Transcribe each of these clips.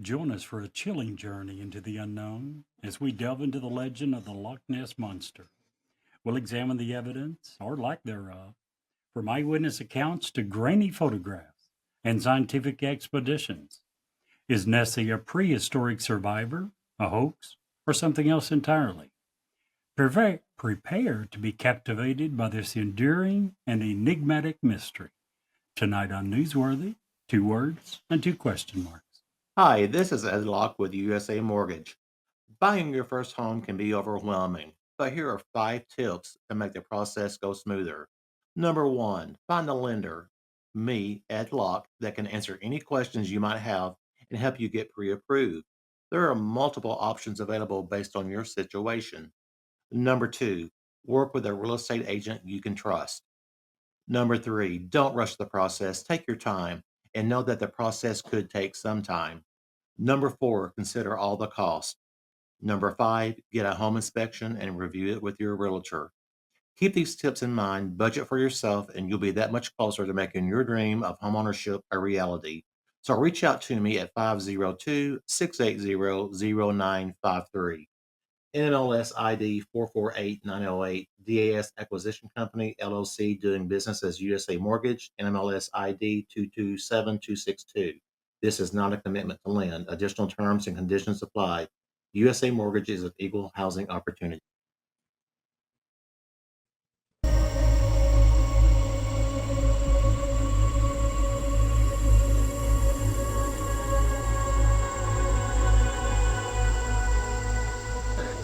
Join us for a chilling journey into the unknown as we delve into the legend of the Loch Ness Monster. We'll examine the evidence, or lack thereof, from eyewitness accounts to grainy photographs and scientific expeditions. Is Nessie a prehistoric survivor, a hoax, or something else entirely? Prepare to be captivated by this enduring and enigmatic mystery. Tonight on Newsworthy, 2 words and 2 question marks. Hi, this is Ed Locke with USA Mortgage. Buying your first home can be overwhelming, but here are 5 tips to make the process go smoother. Number one, find a lender, me, Ed Locke, that can answer any questions you might have and help you get pre approved. There are multiple options available based on your situation. Number two, work with a real estate agent you can trust. Number three, don't rush the process. Take your time and know that the process could take some time. Number four, consider all the costs. Number five, get a home inspection and review it with your realtor. Keep these tips in mind, budget for yourself, and you'll be that much closer to making your dream of homeownership a reality. So reach out to me at 502-680-0953. NMLS ID 448908, DAS Acquisition Company, LLC, doing business as USA Mortgage, NMLS ID 227262. This is not a commitment to lend. Additional terms and conditions apply. USA Mortgage is an equal housing opportunity.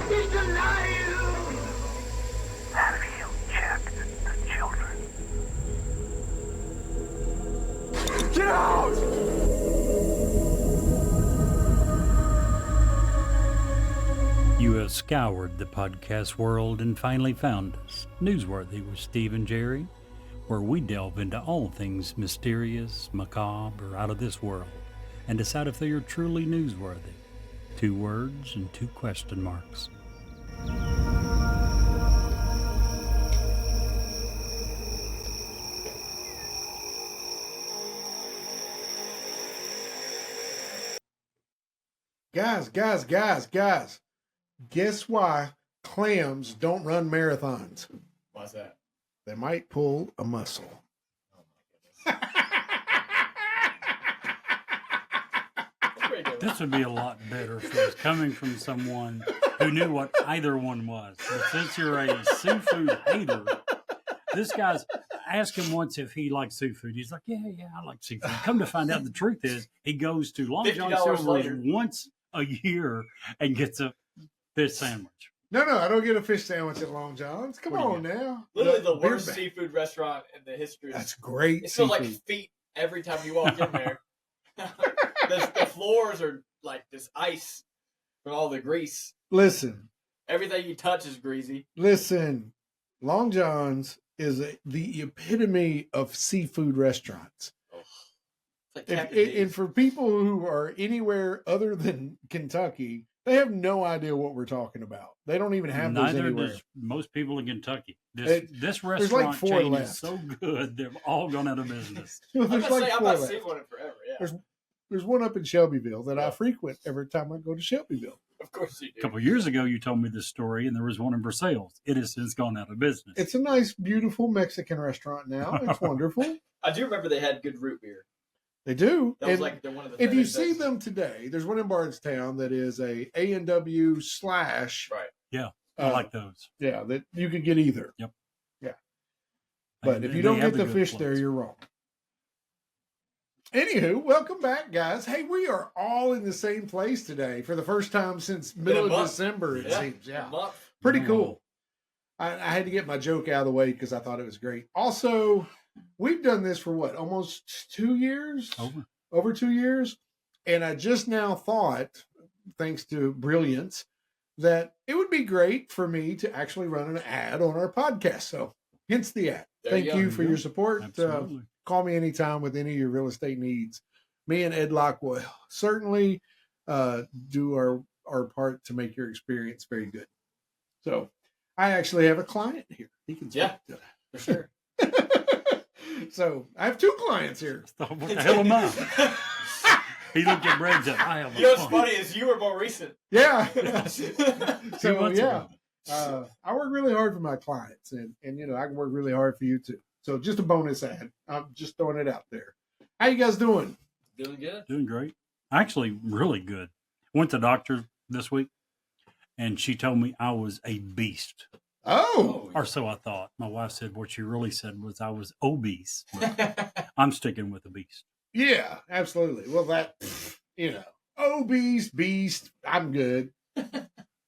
He's alive! Have you checked the children? Get out! You have scoured the podcast world and finally found us, Newsworthy with Steve and Jerry, where we delve into all things mysterious, macabre, or out of this world, and decide if they are truly newsworthy. 2 words and 2 question marks. Guys. Guess why clams don't run marathons? Why's that? They might pull a muscle. This would be a lot better if it was coming from someone who knew what either one was. But since you're a seafood hater, this guy's asked him once if he likes seafood. He's like, yeah, I like seafood. Come to find out, the truth is he goes to Long John $50 Silver's later. once a year and gets a fish sandwich. No, I don't get a fish sandwich at Long John's. Come What do you on now. Literally the beer worst bag. seafood restaurant in the history. That's great. It feels like seafood. feet every time you walk in there. The floors are like this ice from all the grease. Listen. Everything you touch is greasy. Long John's is the epitome of seafood restaurants. It's like And for people who are anywhere other than Kentucky, they have no idea what we're talking about. They don't even have those Neither anywhere. does most people in Kentucky. This there's like restaurant 4 chain left. is so good, they've all gone out of business. I'm There's gonna like say I've 4 not left. seen one in forever. Yeah, There's one up in Shelbyville that I Yeah. frequent every time I go to Shelbyville. of course you A do. couple of years ago, you told me this story, and there was one in Versailles. It has since gone out of business. It's a nice, beautiful Mexican restaurant now. It's wonderful. I do remember they had good root beer. They do. That was And like one of the. if you famous see things. them today, there's one in Bardstown that is a A&W slash. right? I like those. Yeah, that you could get either. Yep. Yeah. But if you don't get the fish there, you're wrong. Anywho, welcome back, guys. Hey, we are all in the same place today for the first time since middle of month. December, it Yeah. seems. A Yeah. month. Pretty Yeah. cool. I had to get my joke out of the way because I thought it was great. Also, we've done this for what, almost 2 years? Over 2 years. And I just now thought, thanks to brilliance, that it would be great for me to actually run an ad on our podcast. So hence the ad. There Thank you go. you for your support. Absolutely. Call me anytime with any of your real estate needs. Me and Ed Locke will certainly do our part to make your experience very good. So I actually have a client here. He can speak to For sure. that. So I have 2 clients here. What the hell am I? He looked at Brad and said, I have You know a what's phone. funny is you were more recent. Yeah. 2 So months yeah, ago. I work really hard for my clients, and I can work really hard for you too. So just a bonus ad. I'm just throwing it out there. How you guys doing? Doing good. Doing great. Actually, really good. Went to the doctor this week, and she told me I was a beast. Oh, Or so I thought. My wife said what she really said was I was obese. But I'm sticking with the beast. yeah, absolutely. Well, that obese beast. I'm good.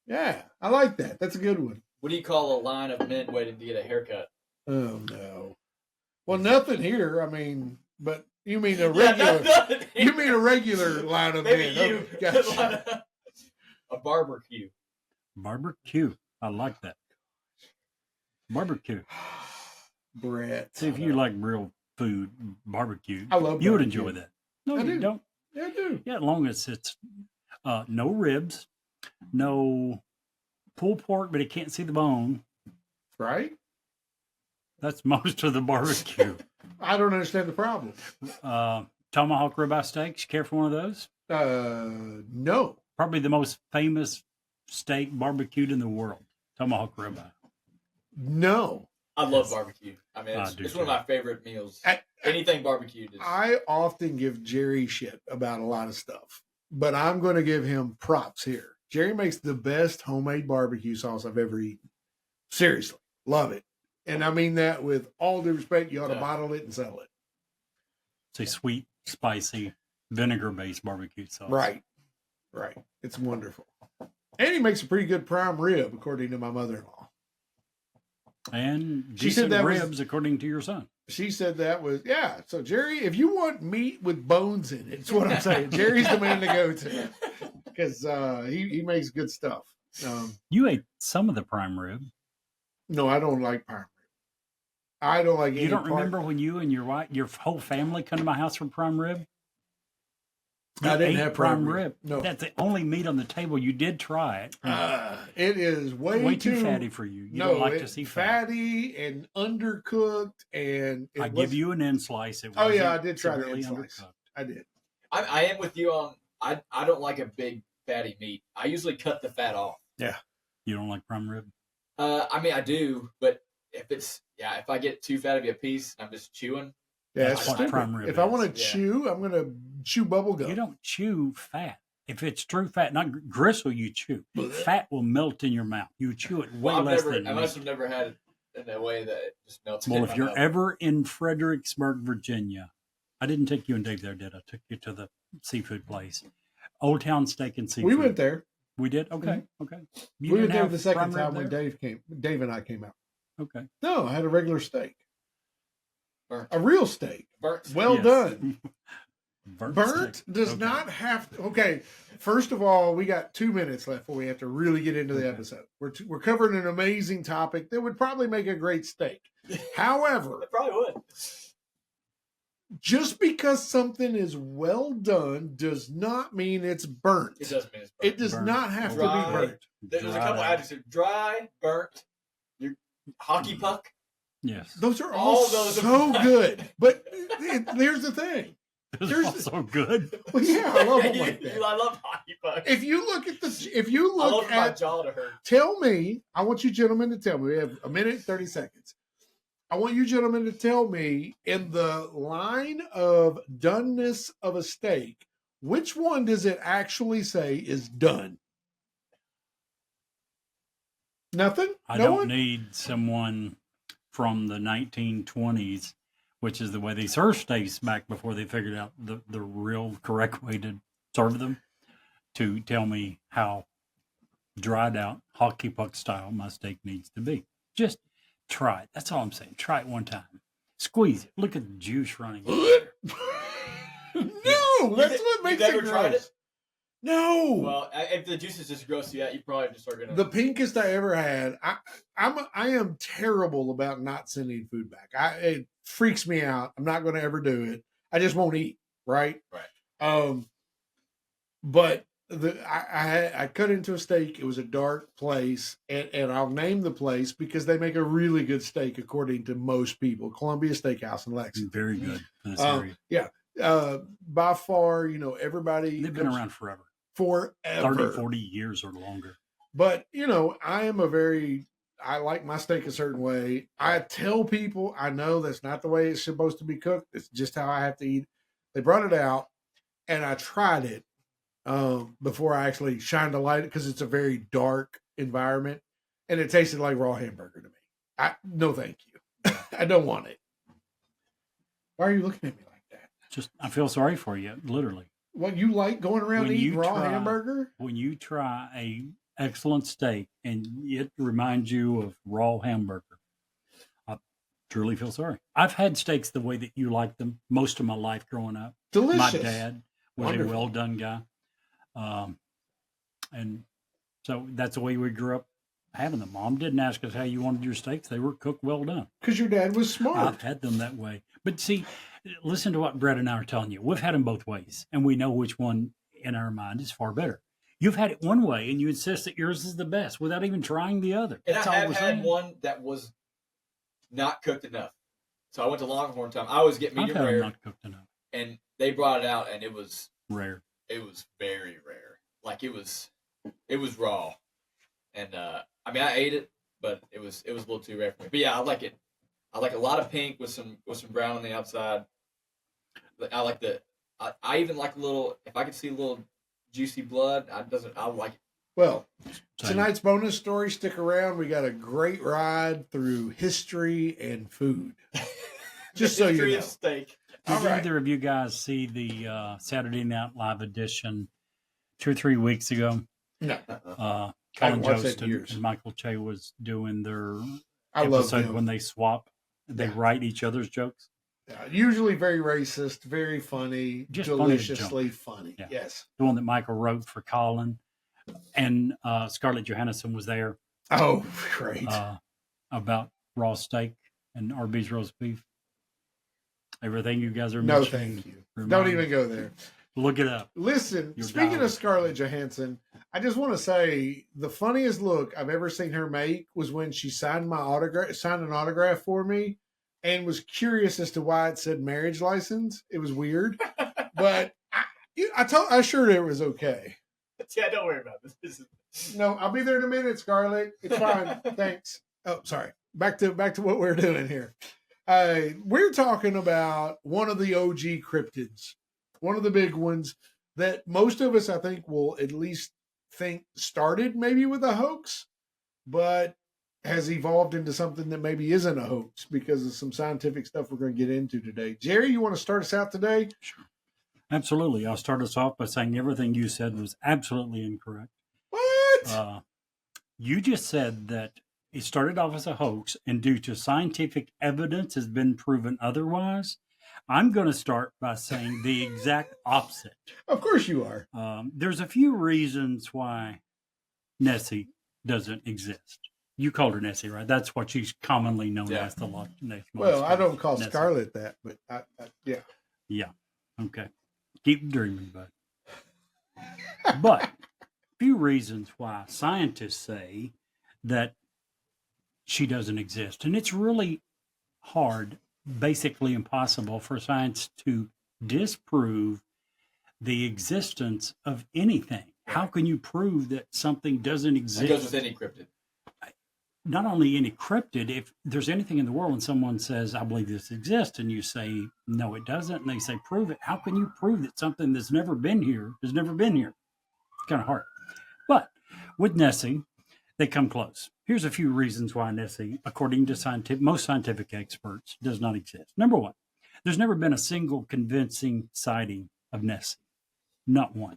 Yeah, I like that. That's a good one. What do you call a line of men waiting to get a haircut? Oh no. Well, nothing here. I mean, but you mean a Yeah, regular? nothing here. You mean a regular line of Maybe men? you. Okay, gotcha. A barbecue. Barbecue. I like that. Barbecue. Brett. See, if you like real food, barbecue, I love you would barbecue. enjoy that. No, I you do. don't. Yeah, I do. Yeah, as long as it's no ribs, no pulled pork, but it can't see the bone. Right? That's most of the barbecue. I don't understand the problem. Tomahawk ribeye steaks. You care for one of those? No. Probably the most famous steak barbecued in the world. Tomahawk ribeye. No. I love barbecue. I mean, I it's, do it's one of too. my favorite meals. I- Anything barbecued is. I often give Jerry shit about a lot of stuff, but I'm going to give him props here. Jerry makes the best homemade barbecue sauce I've ever eaten. Seriously. Love it. And I mean that with all due respect. You ought to Yeah. bottle it and sell it. It's a sweet, spicy, vinegar-based barbecue sauce. Right. Right. It's wonderful. And he makes a pretty good prime rib, according to my mother-in-law. And She said decent that was- ribs, according to your son. She said that was, yeah. So, Jerry, if you want meat with bones in it, it's what I'm saying. Jerry's the man to go to because he makes good stuff. You ate some of the prime rib. No, I don't like prime rib. I don't like You any don't part- remember when you and your wife, your whole family come to my house for prime rib? You I didn't ate have prime rib. No. That's the only meat on the table. You did try it. It is way too fatty for you. You don't like to see fat. fatty and undercooked. And I give you an end slice. It Oh, yeah, I wasn't did try the severely end slice. undercooked. I did. I am with you on. I don't like a big fatty meat. I usually cut the fat off. You don't like prime rib? I mean, I do, but if I get too fat of a piece, I'm just chewing. Yeah, That's that's what stupid. prime rib If I is. want to Yeah. chew, I'm going to chew bubble gum. You don't chew fat. If it's true fat, not gristle, you chew. Fat will melt in your mouth. You chew it way Well, less than I must meat. have never had it in a way that it just melts. Well, in if my you're mouth. ever in Fredericksburg, Virginia, I didn't take you and Dave there, did I? Took you to the seafood place. Old Town Steak and Seafood. We went there. We did? Okay. Okay. You We went didn't there have the second prime rib time when there? Dave and I came out. Okay. No, I had a regular steak. Burnt. A real steak. Burnt. Well Yes. done. Burnt Burnt does Okay. not have to. Okay, first of all, we got 2 minutes left before we have to really get into the Okay. episode. We're covering an amazing topic that would probably make a great steak. However, It probably would. just because something is well done does not mean it's burnt. It does mean it's burnt. It does Burnt. not have to Dry. be burnt. There's a Dried couple out. adjectives: dry, burnt, your hockey puck. Yes. Those are all All those are so fine. good. But here's the thing. This There's- is also good. Well, yeah, I love them like that. I love hockey puck. If you look at if you I look love my at jaw to hurt. tell me, I want you gentlemen to tell me, we have a minute, 30 seconds. I want you gentlemen to tell me in the line of doneness of a steak, which one does it actually say is done? Nothing? I No don't one? need someone from the 1920s, which is the way they served steaks back before they figured out the real correct way to serve them, to tell me how dried out hockey puck style my steak needs to be. Just try it. That's all I'm saying. Try it one time. Squeeze it. Look at the juice running. No, that's what makes You've never it tried gross. it? No. Well, if the juices just gross you out, you probably just are gonna. The pinkest I ever had. I am terrible about not sending food back. It freaks me out. I'm not going to ever do it. I just won't eat. Right. But I cut into a steak. It was a dark place, and I'll name the place because they make a really good steak according to most people. Columbia Steakhouse in Lexington. Very good for this area. Yeah. By far, everybody They've been around forever. forever, 30, 40 years or longer. But I like my steak a certain way. I tell people I know that's not the way it's supposed to be cooked. It's just how I have to eat. They brought it out, and I tried it before I actually shined a light because it's a very dark environment, and it tasted like raw hamburger to me. No, thank you. I don't want it. Why are you looking at me like that? Just, I feel sorry for you, literally. What, you like going around eating raw hamburger? When you try a excellent steak and it reminds you of raw hamburger, I truly feel sorry. I've had steaks the way that you like them most of my life growing up. Delicious. My dad was Wonderful. a well-done guy. And so that's the way we grew up having them. Mom didn't ask us how you wanted your steaks. They were cooked well done. Because your dad was smart. I've had them that way. But see, listen to what Brett and I are telling you. We've had them both ways, and we know which one in our mind is far better. You've had it one way, and you insist that yours is the best without even trying the other. And That's I all have we're had saying. one that was not cooked enough. So I went to Longhorn time. I always get I've medium had them rare, not cooked enough. and they brought it out, and it was Rare. very rare. Like it was raw, and I mean I ate it, but it was a little too rare for me. But yeah, I like it. I like a lot of pink with some brown on the outside. I like I even like a little. If I could see a little juicy blood, I like it. Well, Same. tonight's bonus story, stick around. We got a great ride through history and food. Just so you History know. of steak. Did All right. either of you guys see the Saturday Night Live edition 2 or 3 weeks ago? No, Colin haven't watched that Jost in years. and Michael Che was doing their I love episode them. when they swap. They Yeah. write each other's jokes. Usually very racist, very funny, Just funny as deliciously funny. Yeah. Yes. The one that Michael wrote for Colin, and Scarlett Johansson was there Oh, great. about raw steak and Arby's roast beef. Everything you guys are No, mentioning. thank you. Remind Don't me. even go there. Look it up. Listen, You're speaking down. of Scarlett Johansson, I just want to say the funniest look I've ever seen her make was when she signed an autograph for me, and was curious as to why it said marriage license. It was weird, but I assured her it was okay. Yeah, don't worry about this. No, I'll be there in a minute, Scarlett. It's fine. Thanks. Oh, sorry. Back to what we're doing here. We're talking about one of the OG cryptids, one of the big ones that most of us, I think, will at least think started maybe with a hoax, but has evolved into something that maybe isn't a hoax because of some scientific stuff we're going to get into today. Jerry, you want to start us out today? Sure. Absolutely. I'll start us off by saying everything you said was absolutely incorrect. What? You just said that it started off as a hoax, and due to scientific evidence has been proven otherwise. I'm going to start by saying the exact opposite. Of course you are. There's a few reasons why Nessie doesn't exist. You called her Nessie, right? That's what she's commonly known as, the Loch Ness Monster. Well, I don't call Nessie. Scarlett that, but yeah. Yeah. Okay. Keep dreaming, bud. But few reasons why scientists say that she doesn't exist. And it's really hard, basically impossible for science to disprove the existence of anything. How can you prove that something doesn't exist? That goes with any cryptid. Not only any cryptid, if there's anything in the world and someone says, I believe this exists, and you say, no, it doesn't, and they say, prove it. How can you prove that something that's never been here has never been here? It's kind of hard. But with Nessie, they come close. Here's a few reasons why Nessie, according to most scientific experts, does not exist. Number one, there's never been a single convincing sighting of Nessie. Not one.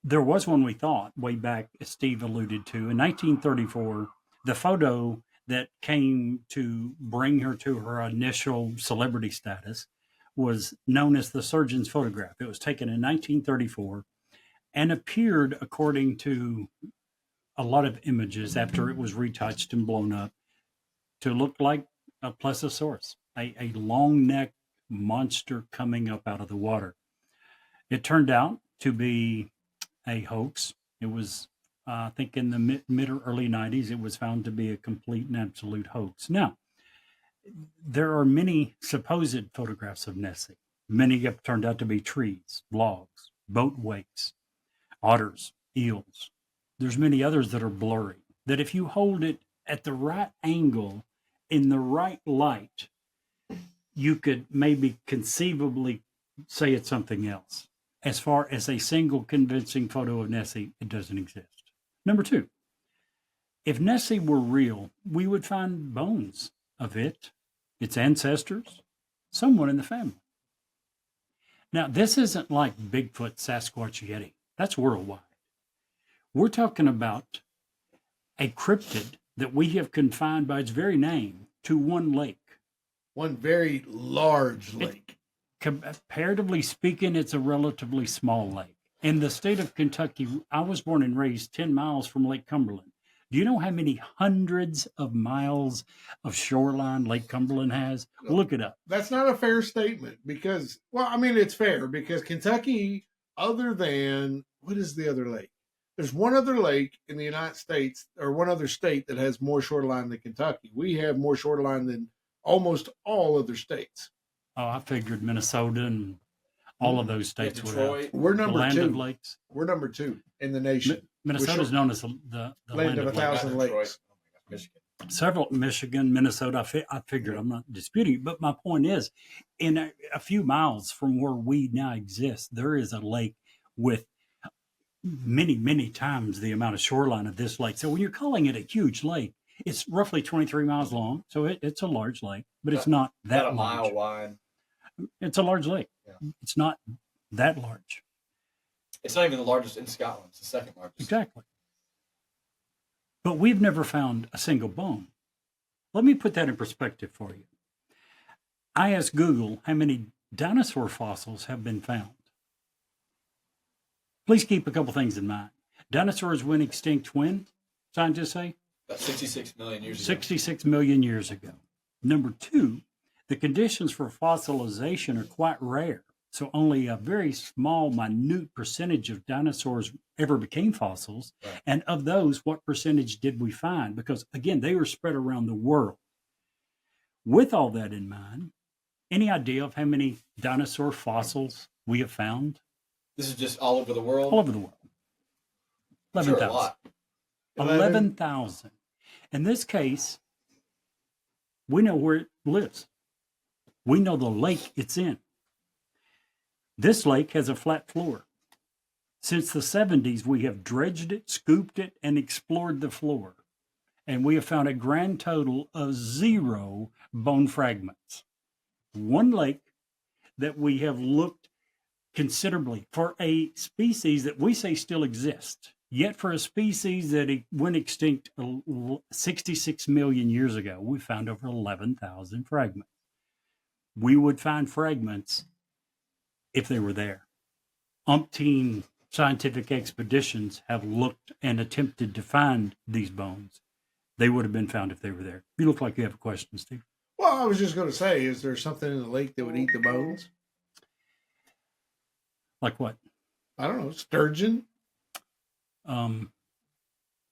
There was one we thought way back, as Steve alluded to, in 1934. The photo that came to bring her to her initial celebrity status was known as the surgeon's photograph. It was taken in 1934 and appeared, according to a lot of images after it was retouched and blown up, to look like a plesiosaurus, a long-necked monster coming up out of the water. It turned out to be a hoax. It was I think in the mid or early 90s, it was found to be a complete and absolute hoax. Now, there are many supposed photographs of Nessie. Many have turned out to be trees, logs, boat wakes, otters, eels. There's many others that are blurry, that if you hold it at the right angle in the right light, you could maybe conceivably say it's something else. As far as a single convincing photo of Nessie, it doesn't exist. Number two, if Nessie were real, we would find bones of it, its ancestors, someone in the family. Now, this isn't like Bigfoot, Sasquatch, Yeti. That's worldwide. We're talking about a cryptid that we have confined by its very name to one lake. One very large lake. Comparatively speaking, it's a relatively small lake. In the state of Kentucky, I was born and raised 10 miles from Lake Cumberland. Do you know how many hundreds of miles of shoreline Lake Cumberland has? Look it up. That's not a fair statement because, well, I mean, it's fair because Kentucky, other than, what is the other lake? There's one other lake in the United States, or one other state that has more shoreline than Kentucky. We have more shoreline than almost all other states. Oh, I figured Minnesota and all of those states would have. Detroit. We're The number land of two. lakes. We're number two in the nation. Minnesota is known as the Land of a lakes. thousand Detroit. lakes. Oh my gosh, Michigan. Several, Michigan, Minnesota. I figured, I'm not disputing, but my point is, in a few miles from where we now exist, there is a lake with many, many times the amount of shoreline of this lake. So when you're calling it a huge lake, it's roughly 23 miles long. So it's a large lake, but it's not that About a mile large. wide. It's a large lake. Yeah. It's not that large. It's not even the largest in Scotland. It's the second largest. Exactly. But we've never found a single bone. Let me put that in perspective for you. I asked Google how many dinosaur fossils have been found. Please keep a couple things in mind. Dinosaurs went extinct when? Scientists say? About 66 million years ago. 66 million years ago. Number two, the conditions for fossilization are quite rare. So only a very small, minute percentage of dinosaurs ever became fossils. Right. And of those, what percentage did we find? Because again, they were spread around the world. With all that in mind, any idea of how many dinosaur fossils we have found? This is just all over the world. All over the world. I'm sure a 11,000. lot. 11,000. In this case, we know where it lives. We know the lake it's in. This lake has a flat floor. Since the 70s, we have dredged it, scooped it, and explored the floor. And we have found a grand total of 0 bone fragments. One lake that we have looked considerably for a species that we say still exists. Yet for a species that went extinct 66 million years ago, we found over 11,000 fragments. We would find fragments if they were there. Umpteen scientific expeditions have looked and attempted to find these bones. They would have been found if they were there. You look like you have a question, Steve. Well, I was just going to say, is there something in the lake that would eat the bones? Like what? I don't know. Sturgeon?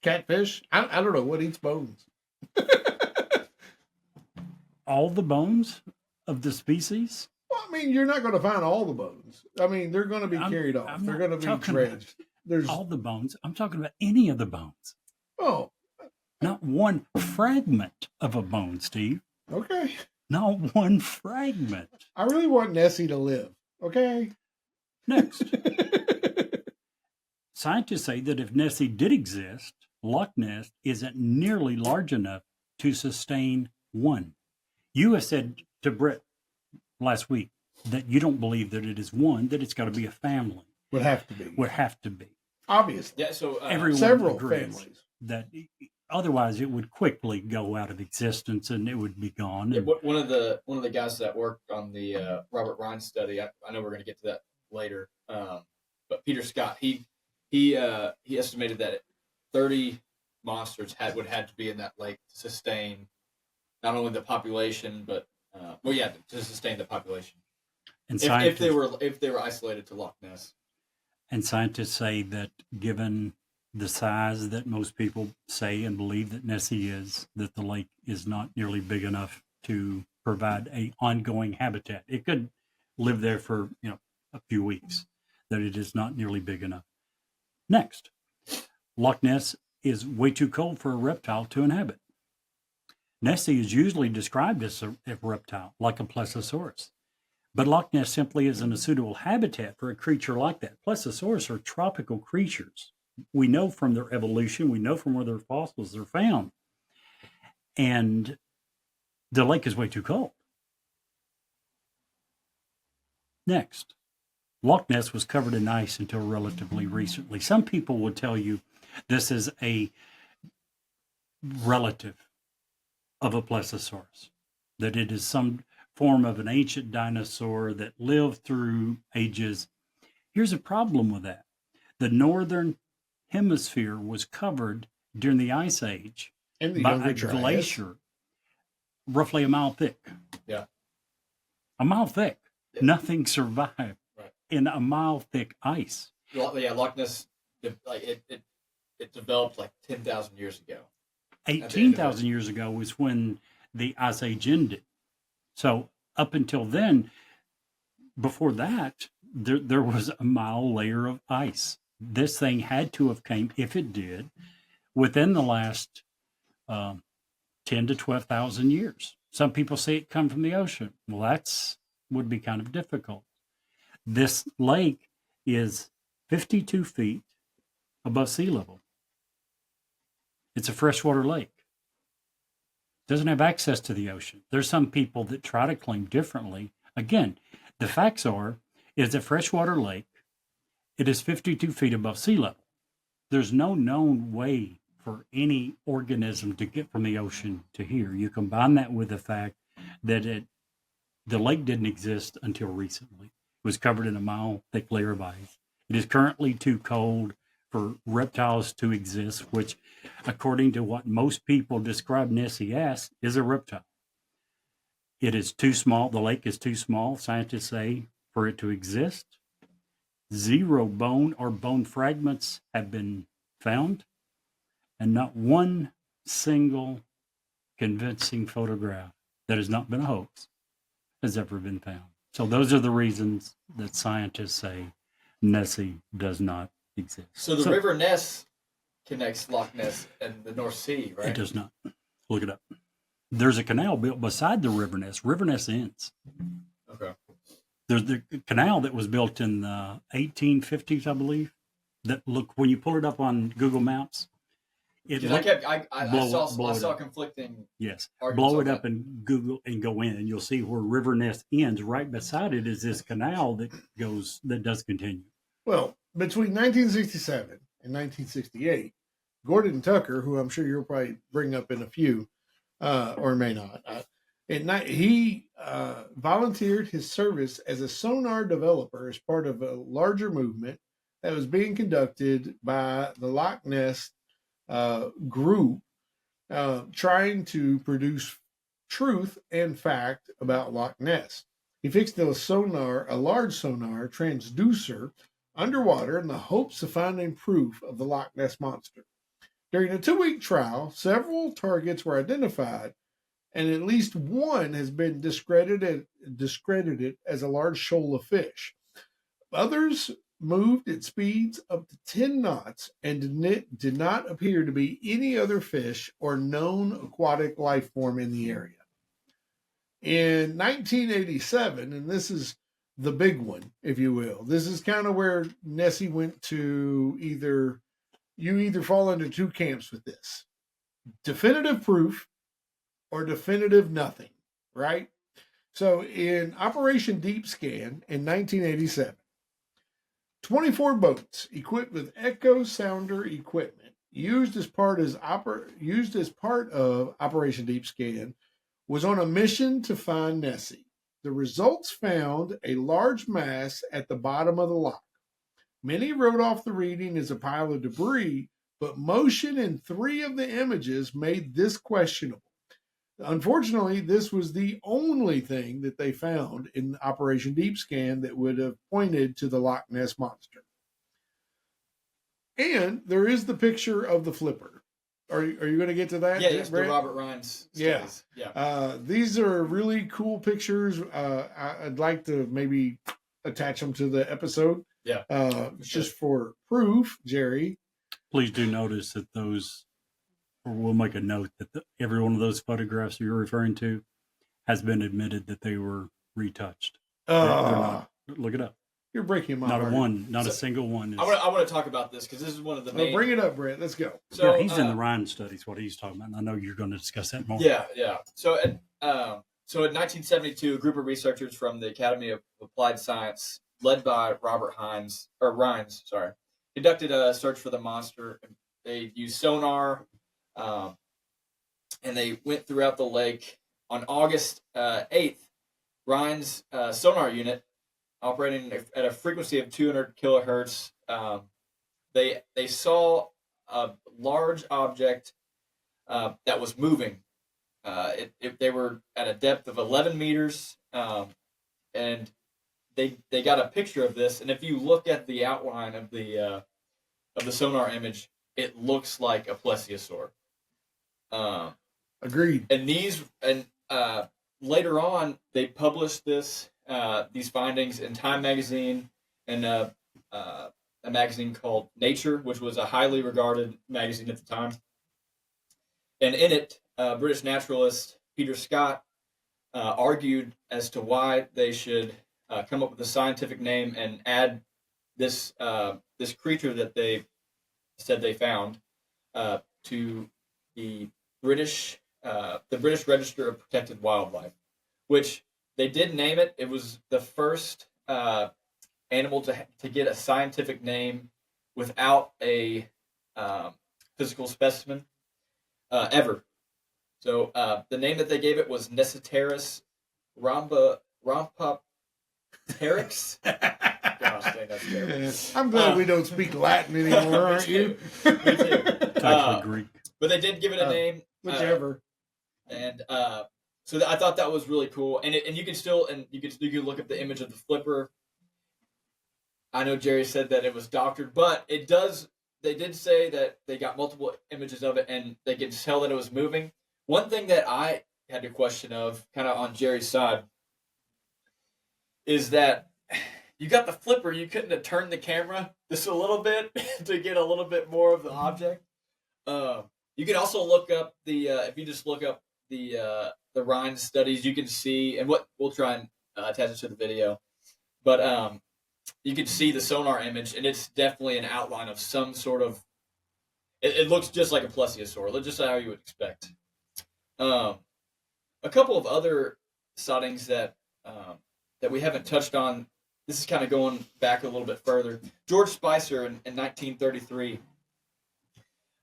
Catfish? I don't know. What eats bones? All the bones of the species? Well, I mean, you're not going to find all the bones. I mean, they're going to be carried off. I'm They're not going to be talking about dredged. There's all the bones. I'm talking about any of the bones. oh, Not one fragment of a bone, Steve. okay. Not one fragment. I really want Nessie to live. Okay. Next. Scientists say that if Nessie did exist, Loch Ness isn't nearly large enough to sustain one. You have said to Brett last week that you don't believe that it is one, that it's got to be a family. Would have to be. Would have to be. Obviously. Yeah, so Everyone Several agrees families. that otherwise it would quickly go out of existence and it would be gone. yeah, And one of the guys that worked on the Robert Ryan study, I know we're going to get to that later, but Peter Scott, he estimated that 30 monsters would have to be in that lake to sustain not only the population, but to sustain the population. and If they were isolated to Loch Ness. And scientists say that given the size that most people say and believe that Nessie is, that the lake is not nearly big enough to provide a ongoing habitat. It could live there for a few weeks, that it is not nearly big enough. Next, Loch Ness is way too cold for a reptile to inhabit. Nessie is usually described as a reptile, like a plesiosaurus. But Loch Ness simply isn't a suitable habitat for a creature like that. Plesiosaurus are tropical creatures. We know from their evolution, we know from where their fossils are found. And the lake is way too cold. Next, Loch Ness was covered in ice until relatively recently. Some people would tell you this is a relative of a plesiosaurus, that it is some form of an ancient dinosaur that lived through ages. Here's a problem with that. The northern hemisphere was covered during the Ice Age by a glacier roughly a mile thick. Yeah. A mile thick. Yeah. Nothing survived in a mile thick ice. Yeah, Loch Ness, it developed like 10,000 years ago. 18,000 years ago was when the Ice Age ended. So up until then, before that, there was a mile layer of ice. This thing had to have came, if it did, within the last 10 to 12,000 years. Some people say it come from the ocean. Well, that's would be kind of difficult. This lake is 52 feet above sea level. It's a freshwater lake. Doesn't have access to the ocean. There's some people that try to claim differently. Again, the facts are, it's a freshwater lake. It is 52 feet above sea level. There's no known way for any organism to get from the ocean to here. You combine that with the fact that the lake didn't exist until recently. It was covered in a mile thick layer of ice. It is currently too cold for reptiles to exist, which, according to what most people describe Nessie as, is a reptile. It is too small. The lake is too small, scientists say, for it to exist. 0 bone or bone fragments have been found, and not one single convincing photograph that has not been a hoax has ever been found. So those are the reasons that scientists say Nessie does not exist. So the River Ness connects Loch Ness and the North Sea, right? It does not. Look it up. There's a canal built beside the River Ness. River Ness ends. Okay. There's the canal that was built in the 1850s, I believe. That look, when you pull it up on Google Maps, I saw conflicting. Yes, blow it up and Google and go in, and you'll see where River Ness ends. Right beside it is this canal that does continue. Well, between 1967 and 1968, Gordon Tucker, who I'm sure you'll probably bring up in a few, or may not, he volunteered his service as a sonar developer as part of a larger movement that was being conducted by the Loch Ness group, trying to produce truth and fact about Loch Ness. He fixed a large sonar transducer underwater in the hopes of finding proof of the Loch Ness Monster. During a 2-week trial, several targets were identified, and at least one has been discredited as a large shoal of fish. Others moved at speeds up to 10 knots and did not appear to be any other fish or known aquatic life form in the area. In 1987, and this is the big one, if you will, this is kind of where Nessie went to either fall into two camps with this. Definitive proof or definitive nothing, right? So in Operation Deep Scan in 1987, 24 boats equipped with echo sounder equipment used as part of Operation Deep Scan was on a mission to find Nessie. The results found a large mass at the bottom of the loch. Many wrote off the reading as a pile of debris, but motion in 3 of the images made this questionable. Unfortunately, this was the only thing that they found in Operation Deep Scan that would have pointed to the Loch Ness Monster. And there is the picture of the flipper. Are you going to get to that? Yeah, yes, the Brett? Robert Rhines Yeah. studies. Yeah. These are really cool pictures. I'd like to maybe attach them to the episode. Yeah. Just for proof, Jerry. Please do notice that those, or we'll make a note that every one of those photographs you're referring to has been admitted that they were retouched. They're not. Look it up. You're breaking my Not heart. a single one. Is, I want to talk about this because this is one of the main. Bring it up, Brett. Let's go. So yeah, he's in the Rhine studies. What he's talking about. And I know you're going to discuss that more. Yeah. So in 1972, a group of researchers from the Academy of Applied Science, led by Robert Rhines, conducted a search for the monster. They used sonar, and they went throughout the lake. On August 8th, Rhines' sonar unit, operating at a frequency of 200 kilohertz, they saw a large object that was moving. They were at a depth of 11 meters, and they got a picture of this. And if you look at the outline of the sonar image, it looks like a plesiosaur. Agreed. And later on, they published these findings in Time magazine and a magazine called Nature, which was a highly regarded magazine at the time. And in it, British naturalist Peter Scott argued as to why they should come up with a scientific name and add this creature that they said they found to the British Register of Protected Wildlife, which they did name it. It was the first animal to get a scientific name without a physical specimen ever. So the name that they gave it was Nessiterus rompopteryx. Gosh, dang, that's terrible. I'm glad we don't speak Latin anymore, aren't you? Me too. It's actually Greek. But they did give it a name. Whichever. So I thought that was really cool, and you can still you can look at the image of the flipper. I know Jerry said that it was doctored, but it does. They did say that they got multiple images of it, and they could tell that it was moving. One thing that I had a question of, kind of on Jerry's side, is that you got the flipper. You couldn't have turned the camera just a little bit to get a little bit more of the object. You can also look up if you just look up the Rhine studies, you can see, and what we'll try and attach it to the video, but you can see the sonar image, and it's definitely an outline of some sort of. It looks just like a plesiosaur, just how you would expect. A couple of other sightings that we haven't touched on. This is kind of going back a little bit further. George Spicer in 1933.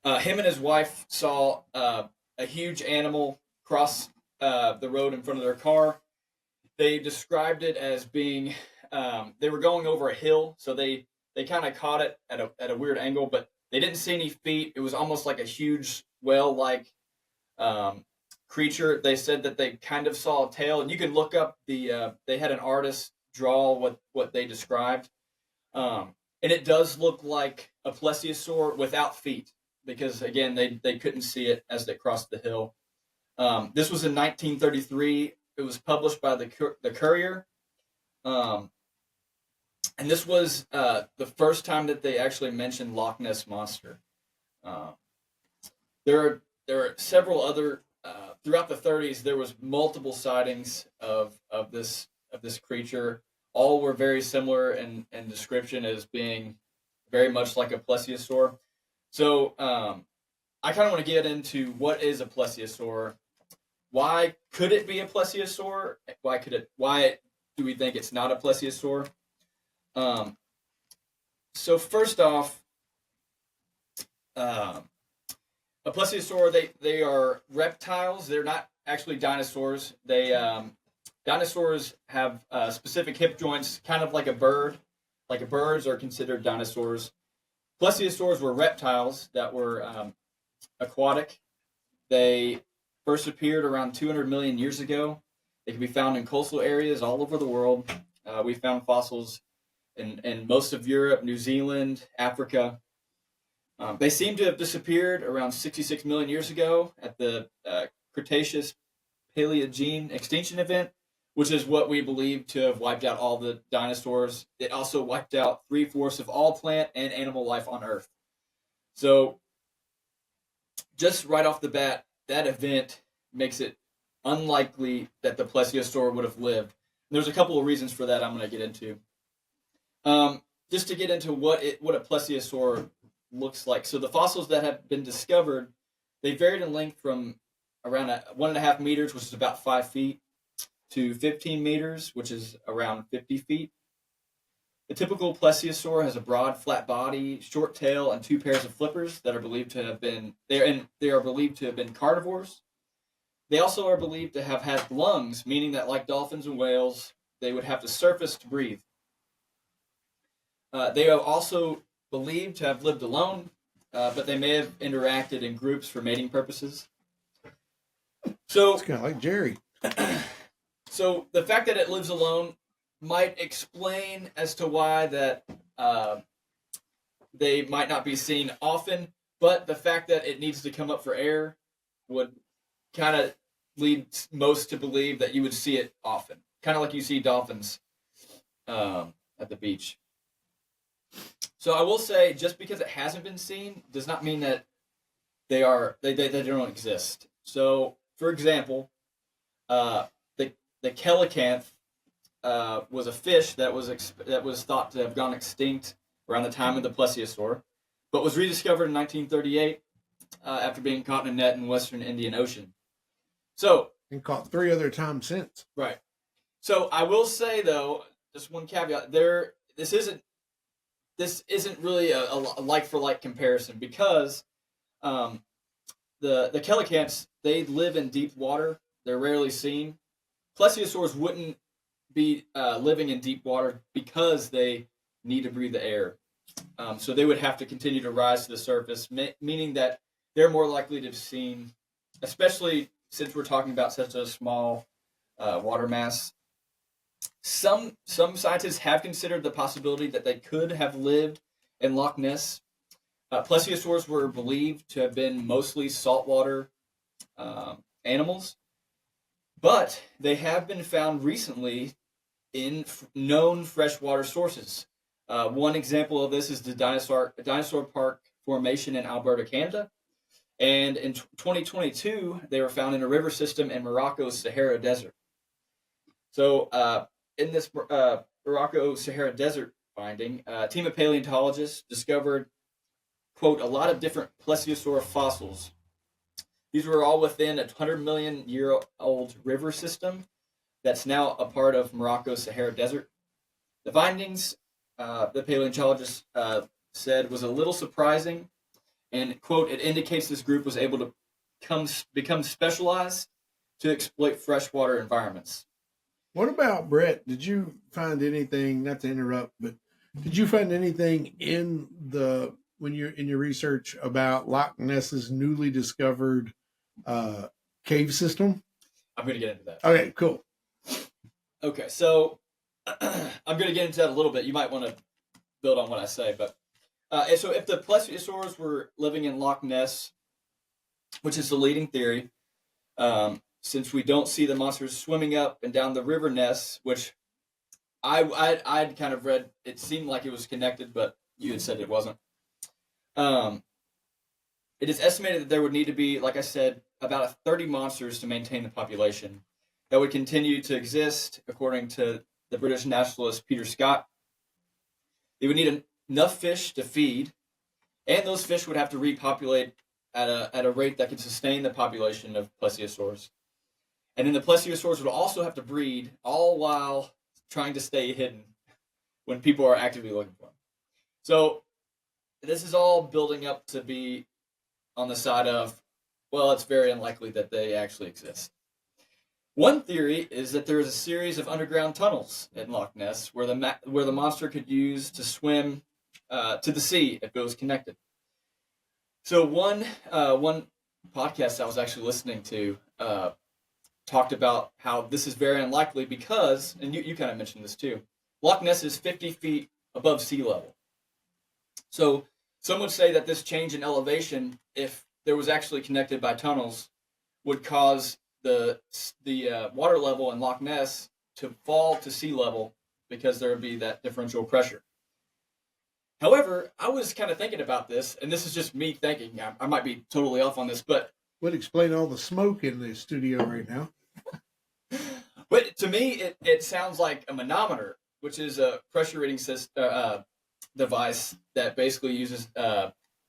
Him and his wife saw a huge animal cross the road in front of their car. They described it as being, they were going over a hill, so they kind of caught it at a weird angle, but they didn't see any feet. It was almost like a huge whale-like creature. They said that they kind of saw a tail, and you can look up they had an artist draw what they described. And it does look like a plesiosaur without feet, because again, they couldn't see it as they crossed the hill. This was in 1933. It was published by the Courier. And this was the first time that they actually mentioned Loch Ness Monster. There are several other throughout the 30s. There was multiple sightings of this creature. All were very similar in description as being very much like a plesiosaur. So I kind of want to get into what is a plesiosaur. Why could it be a plesiosaur? Why do we think it's not a plesiosaur? So first off, a plesiosaur, they are reptiles. They're not actually dinosaurs. Dinosaurs have specific hip joints, kind of like a bird. Like birds are considered dinosaurs. Plesiosaurs were reptiles that were aquatic. They first appeared around 200 million years ago. They can be found in coastal areas all over the world. We found fossils in most of Europe, New Zealand, Africa. They seem to have disappeared around 66 million years ago at the Cretaceous Paleogene extinction event, which is what we believe to have wiped out all the dinosaurs. It also wiped out 3/4 of all plant and animal life on Earth. So, just right off the bat, that event makes it unlikely that the plesiosaur would have lived. And there's a couple of reasons for that I'm going to get into. Just to get into what a plesiosaur looks like. So the fossils that have been discovered, they varied in length from around 1.5 meters, which is about 5 feet, to 15 meters, which is around 50 feet. The typical plesiosaur has a broad, flat body, short tail, and 2 pairs of flippers that are believed to have been carnivores. They also are believed to have had lungs, meaning that, like dolphins and whales, they would have to surface to breathe. They are also believed to have lived alone, but they may have interacted in groups for mating purposes. So It's kind of like Jerry. So the fact that it lives alone might explain as to why that they might not be seen often, but the fact that it needs to come up for air would kind of lead most to believe that you would see it often, kind of like you see dolphins at the beach. So I will say, just because it hasn't been seen does not mean that they don't exist. So, for example, the coelacanth was a fish that was thought to have gone extinct around the time of the plesiosaur, but was rediscovered in 1938 after being caught in a net in Western Indian Ocean. So, And caught 3 other times since. right. So I will say, though, just one caveat: this isn't really a like for like comparison, because the coelacanths, they live in deep water. They're rarely seen. Plesiosaurs wouldn't be living in deep water because they need to breathe the air. So they would have to continue to rise to the surface, meaning that they're more likely to be seen, especially since we're talking about such a small water mass. Some scientists have considered the possibility that they could have lived in Loch Ness. Plesiosaurs were believed to have been mostly saltwater animals, but they have been found recently in known freshwater sources. One example of this is the Dinosaur Park Formation in Alberta, Canada. And in 2022, they were found in a river system in Morocco's Sahara Desert. So in this Morocco Sahara Desert finding, a team of paleontologists discovered, quote, a lot of different plesiosaur fossils. These were all within a 100-million-year-old river system that's now a part of Morocco's Sahara Desert. The findings, the paleontologists said, was a little surprising, and, quote, it indicates this group was able to become specialized to exploit freshwater environments. What about, Brett? Did you find anything, not to interrupt, but did you find anything in your research about Loch Ness's newly discovered cave system? I'm going to get into that. Okay, cool. Okay, so I'm going to get into that a little bit. You might want to build on what I say, but so if the plesiosaurs were living in Loch Ness, which is the leading theory, since we don't see the monsters swimming up and down the river Ness, which I'd kind of read, it seemed like it was connected, but you had said it wasn't. It is estimated that there would need to be, like I said, about 30 monsters to maintain the population that would continue to exist, according to the British naturalist Peter Scott. They would need enough fish to feed, and those fish would have to repopulate at a rate that could sustain the population of plesiosaurs. And then the plesiosaurs would also have to breed, all while trying to stay hidden when people are actively looking for them. So this is all building up to be on the side of, well, it's very unlikely that they actually exist. One theory is that there is a series of underground tunnels in Loch Ness where the monster could use to swim to the sea if it was connected. So one podcast I was actually listening to talked about how this is very unlikely because, and you kind of mentioned this too, Loch Ness is 50 feet above sea level. So some would say that this change in elevation, if there was actually connected by tunnels, would cause the water level in Loch Ness to fall to sea level because there would be that differential pressure. However, I was kind of thinking about this, and this is just me thinking. I might be totally off on this, but would explain all the smoke in the studio right now. But to me, it sounds like a manometer, which is a pressure reading device that basically uses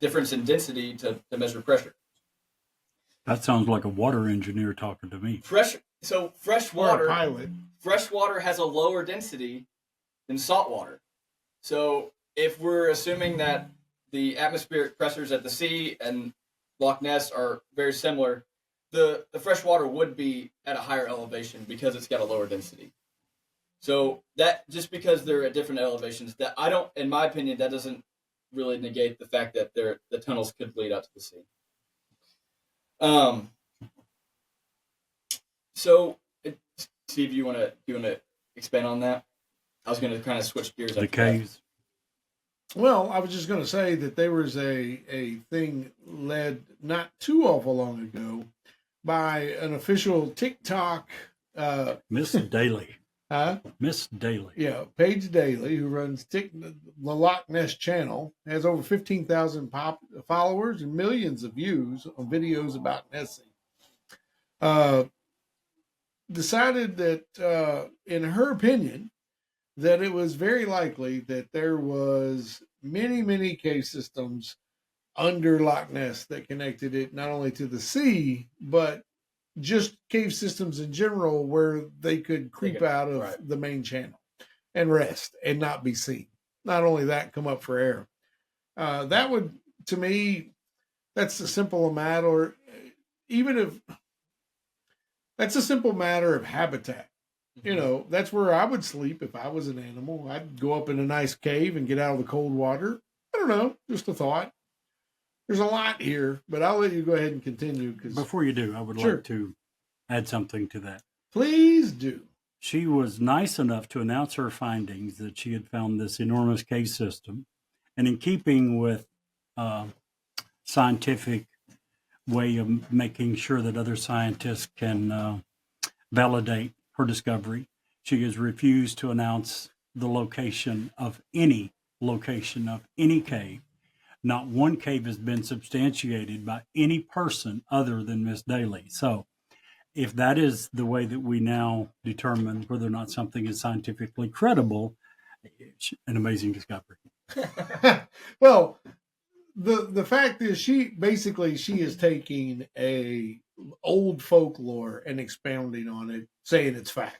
difference in density to measure pressure. That sounds like a water engineer talking to me. Fresh water. Or a pilot. Fresh water has a lower density than salt water. So if we're assuming that the atmospheric pressures at the sea and Loch Ness are very similar, the fresh water would be at a higher elevation because it's got a lower density. So that just because they're at different elevations, that I don't, in my opinion, that doesn't really negate the fact that the tunnels could lead out to the sea. So, Steve, you want to expand on that? I was going to kind of switch gears. The caves. Well, I was just going to say that there was a thing led not too awful long ago by an official TikTok. Miss Daly. Huh? Miss Daly. Yeah, Paige Daly, who runs the Loch Ness channel, has over 15,000 followers and millions of views on videos about Nessie. Decided that, in her opinion, that it was very likely that there was many cave systems under Loch Ness that connected it not only to the sea, but just cave systems in general where they could creep out of the main channel and rest and not be seen. Not only that, come up for air. That would, to me, that's a simple matter. Even if that's a simple matter of habitat. You know, that's where I would sleep if I was an animal. I'd go up in a nice cave and get out of the cold water. I don't know, just a thought. There's a lot here, but I'll let you go ahead and continue. Before you do, I would like to add something to that. Please do. She was nice enough to announce her findings that she had found this enormous cave system. And in keeping with scientific way of making sure that other scientists can validate her discovery, she has refused to announce the location of any cave. Not one cave has been substantiated by any person other than Miss Daly. So if that is the way that we now determine whether or not something is scientifically credible, it's an amazing discovery. Well, the fact is she is taking a old folklore and expounding on it, saying it's fact.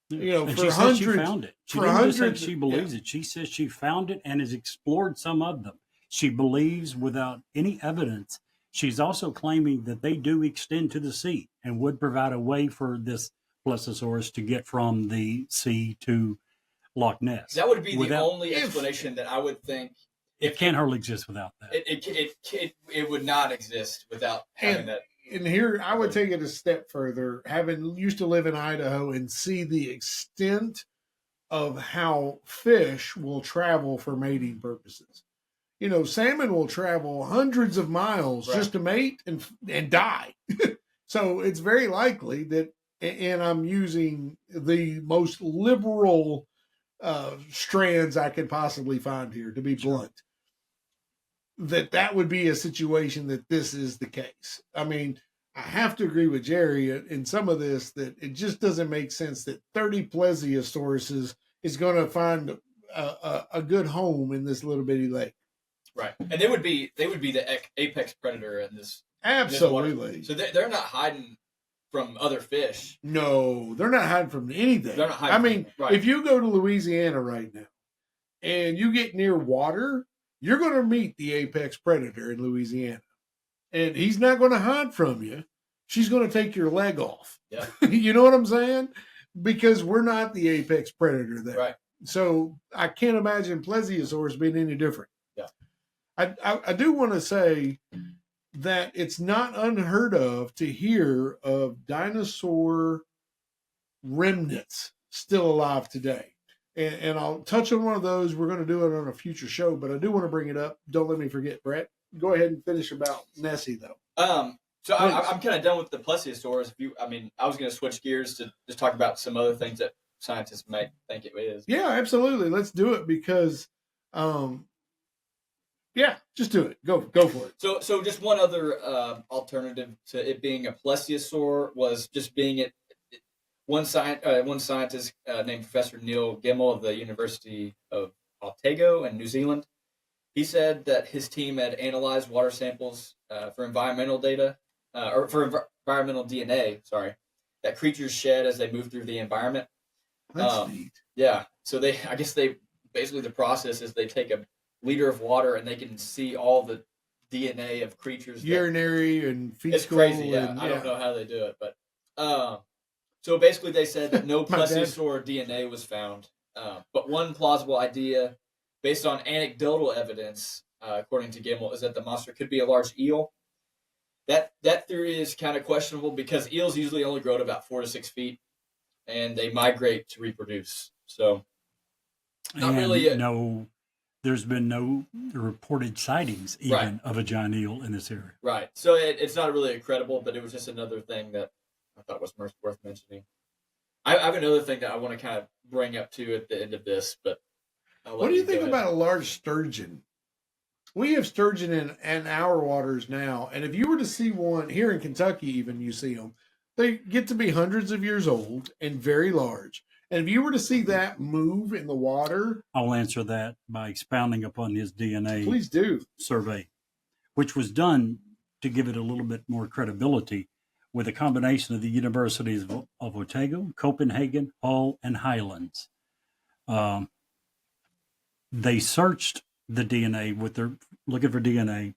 You know, and for she hundreds, says she found it. She didn't just say she believes it. She says she found it and has explored some of them. She believes without any evidence. She's also claiming that they do extend to the sea and would provide a way for this plesiosaurus to get from the sea to Loch Ness. That would be the only explanation that I would think. It can't hardly exist without that. It would not exist without having that. And here, I would take it a step further. Having used to live in Idaho and see the extent of how fish will travel for mating purposes. You know, salmon will travel hundreds of miles just to mate and die. So it's very likely that, and I'm using the most liberal strands I could possibly find here, to be blunt, that would be a situation that this is the case. I mean, I have to agree with Jerry in some of this, that it just doesn't make sense that 30 plesiosauruses is going to find a good home in this little bitty lake. Right, and they would be the apex predator in this. Absolutely. So they're not hiding from other fish. No, they're not hiding from anything. They're not hiding. If you go to Louisiana right now and you get near water, you're going to meet the apex predator in Louisiana, and he's not going to hide from you. She's going to take your leg off. Yeah. You know what I'm saying? Because we're not the apex predator there. Right. So I can't imagine plesiosaurs being any different. Yeah. I do want to say that it's not unheard of to hear of dinosaur remnants still alive today. and I'll touch on one of those. We're going to do it on a future show, but I do want to bring it up. Don't let me forget, Brett. Go ahead and finish about Nessie, though. So I'm kind of done with the plesiosaurs. I was going to switch gears to just talk about some other things that scientists might think it is. Yeah, absolutely. Let's do it because, just do it. Go for it. So just one other alternative to it being a plesiosaur was just being it. One scientist named Professor Neil Gemmell of the University of Otago in New Zealand. He said that his team had analyzed water samples for environmental data, or for environmental DNA, that creatures shed as they move through the environment. That's neat. Yeah. So basically the process is they take a liter of water and they can see all the DNA of creatures. Urinary and fecal. It's crazy. Yeah. I don't know how they do it, but so basically they said that no plesiosaur DNA was found, but one plausible idea based on anecdotal evidence, according to Gemmell, is that the monster could be a large eel. That theory is kind of questionable because eels usually only grow to about 4 to 6 feet, and they migrate to reproduce. So, there's been no reported sightings even of a giant eel in this area. Right. So it's not really credible, but it was just another thing that I thought was worth mentioning. I have another thing that I want to kind of bring up too at the end of this, but what do you think about a large sturgeon? We have sturgeon in our waters now, and if you were to see one here in Kentucky, even you see them, they get to be hundreds of years old and very large. And if you were to see that move in the water, I'll answer that by expounding upon his DNA please do survey, which was done to give it a little bit more credibility with a combination of the universities of Otago, Copenhagen, Hull, and Highlands. They searched the DNA looking for DNA.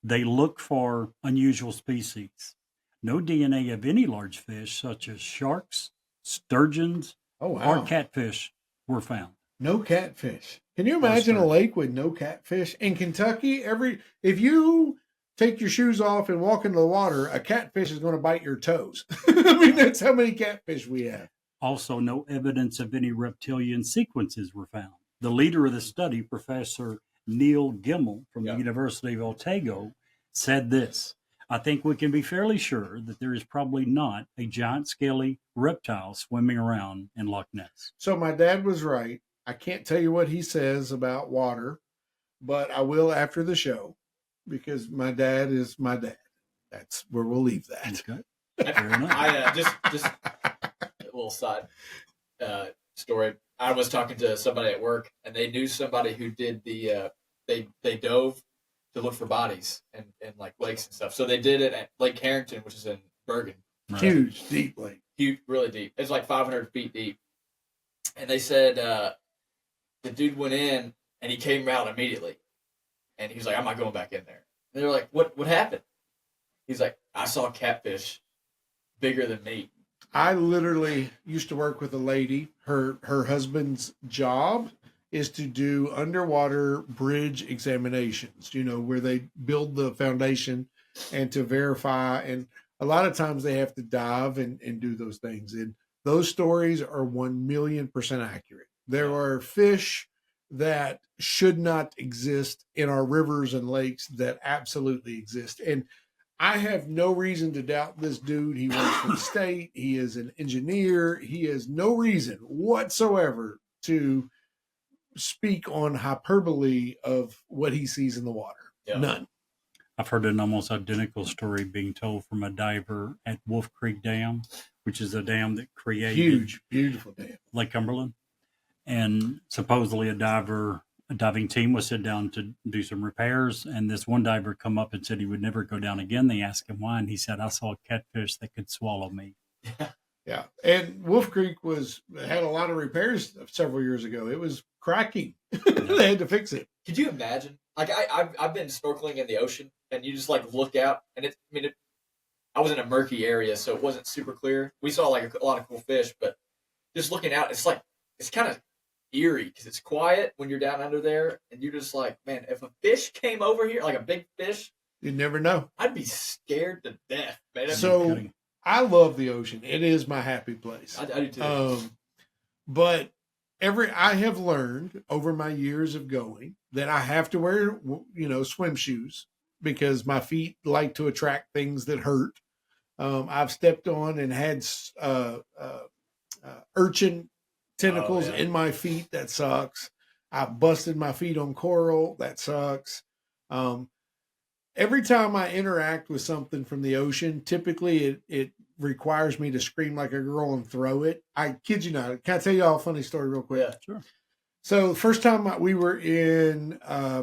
They look for unusual species. No DNA of any large fish, such as sharks, sturgeons, or catfish, were found. No catfish. Can you imagine a lake with no catfish? In Kentucky, if you take your shoes off and walk into the water, a catfish is going to bite your toes. I mean, that's how many catfish we have. Also, no evidence of any reptilian sequences were found. The leader of the study, Professor Neil Gemmell from the University of Otago, said this: I think we can be fairly sure that there is probably not a giant scaly reptile swimming around in Loch Ness. So my dad was right. I can't tell you what he says about water, but I will after the show because my dad is my dad. That's where we'll leave that. Okay. Fair enough. I just a little side story. I was talking to somebody at work, and they knew somebody who did they dove to look for bodies in like lakes and stuff. So they did it at Lake Harrington, which is in Bergen. Right. Huge, deep lake. Huge, really deep. It's like 500 feet deep. And they said the dude went in and he came out immediately. And he was like, I'm not going back in there. And they were like, what happened? He's like, I saw a catfish bigger than me. I literally used to work with a lady. Her husband's job is to do underwater bridge examinations, where they build the foundation and to verify. And a lot of times they have to dive and do those things. And those stories are 1,000,000% accurate. There are fish that should not exist in our rivers and lakes that absolutely exist. And I have no reason to doubt this dude. He works for the state. He is an engineer. He has no reason whatsoever to speak on hyperbole of what he sees in the water. Yeah. None. I've heard an almost identical story being told from a diver at Wolf Creek Dam, which is a dam that created huge, beautiful dam, Lake Cumberland. And supposedly a diving team was sent down to do some repairs, and this one diver come up and said he would never go down again. They asked him why, and he said, I saw a catfish that could swallow me. Yeah. And Wolf Creek had a lot of repairs several years ago. It was cracking. They had to fix it. Could you imagine? Like I've been snorkeling in the ocean, and you just like look out, and I was in a murky area, so it wasn't super clear. We saw like a lot of cool fish, but just looking out, it's kind of eerie because it's quiet when you're down under there, and you're just like, man, if a fish came over here, like a big fish, you never know. I'd be scared to death, man. So I love the ocean. It is my happy place. I do too. But I have learned over my years of going that I have to wear, swim shoes because my feet like to attract things that hurt. I've stepped on and had urchin tentacles in my feet. That sucks. I busted my feet on coral. That sucks. Every time I interact with something from the ocean, typically it requires me to scream like a girl and throw it. I kid you not. Can I tell you all a funny story real quick? Yeah, sure. So the first time we were in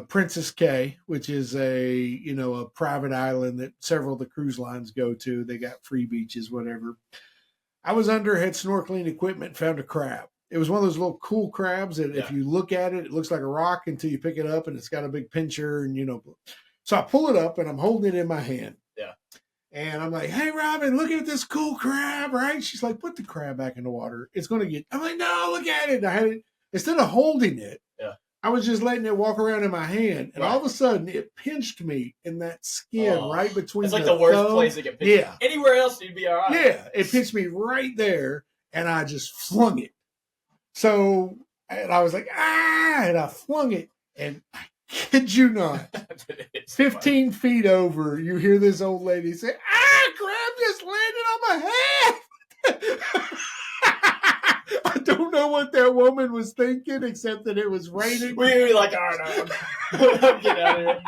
Princess Cay, which is a private island that several of the cruise lines go to. They got free beaches, whatever. I was under, had snorkeling equipment, found a crab. It was one of those little cool crabs that if you look at it, it looks like a rock until you pick it up and it's got a big pincher and So I pull it up and I'm holding it in my hand. Yeah. And I'm like, hey, Robin, look at this cool crab, right? She's like, put the crab back in the water. It's going to get, I'm like, no, look at it. And I had it, instead of holding it, I was just letting it walk around in my hand. And all of a sudden it pinched me in that skin right between it's like the worst thumb. place to get pinched. Yeah. Anywhere else you'd be all right. Yeah. It pinched me right there and I just flung it. So, and I was like, and I flung it. And I kid you not, 15 feet over, you hear this old lady say, crab just landed on my head. I don't know what that woman was thinking, except that it was raining. We were like, all right, get out of here.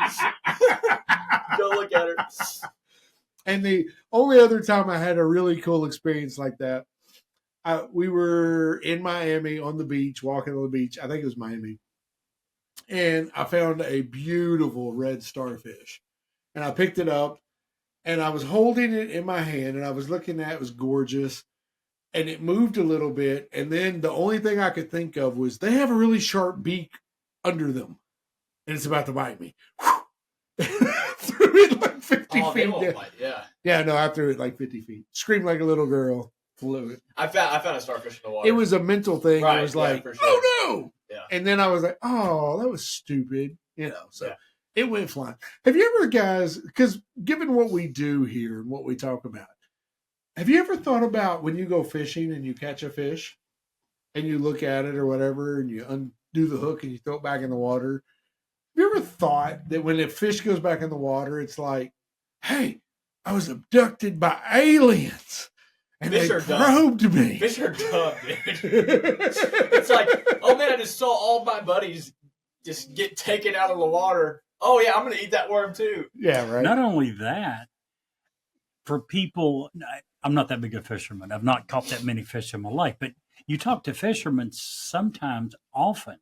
Go look at her. And the only other time I had a really cool experience like that, we were in Miami on the beach, walking on the beach. I think it was Miami. And I found a beautiful red starfish. And I picked it up and I was holding it in my hand and I was looking at it. It was gorgeous. And it moved a little bit. And then the only thing I could think of was they have a really sharp beak under them. And it's about to bite me. Threw it like 50 feet. Yeah, no, I threw it like 50 feet. Screamed like a little girl. Flew it. I found a starfish in the water. It was a mental thing. Right, I was like, for sure. oh no. Yeah. And then I was like, oh, that was stupid. So it went flying. Have you ever, guys, because given what we do here and what we talk about, have you ever thought about when you go fishing and you catch a fish and you look at it or whatever and you undo the hook and you throw it back in the water? Have you ever thought that when a fish goes back in the water, it's like, hey, I was abducted by aliens and Fish they are probed me. Fish are dumb, dude. It's like, oh man, I just saw all my buddies just get taken out of the water. Oh yeah, I'm going to eat that worm too. Yeah, right. Not only that, for people, I'm not that big a fisherman. I've not caught that many fish in my life, but you talk to fishermen sometimes, often,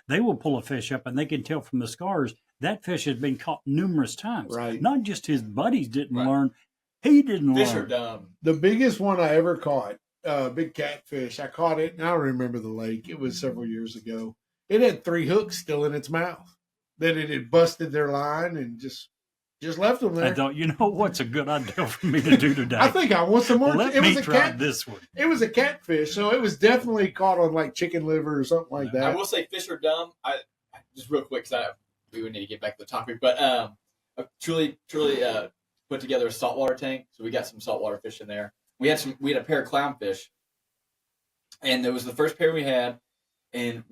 they will pull a fish up and they can tell from the scars that fish has been caught numerous times. Right. Not just his buddies didn't learn, he didn't Fish learn. are dumb. The biggest one I ever caught, big catfish. I caught it, and I don't remember the lake. It was several years ago. It had 3 hooks still in its mouth. Then it had busted their line and just left them there. I thought, what's a good idea for me to do today? I think I want some more. Let it me was a try this one. It was a catfish, so it was definitely caught on like chicken liver or something like that. I will say fish are dumb. I just real quick, because we would need to get back to the topic, but I truly put together a saltwater tank, so we got some saltwater fish in there. We had a pair of clownfish, and it was the first pair we had. And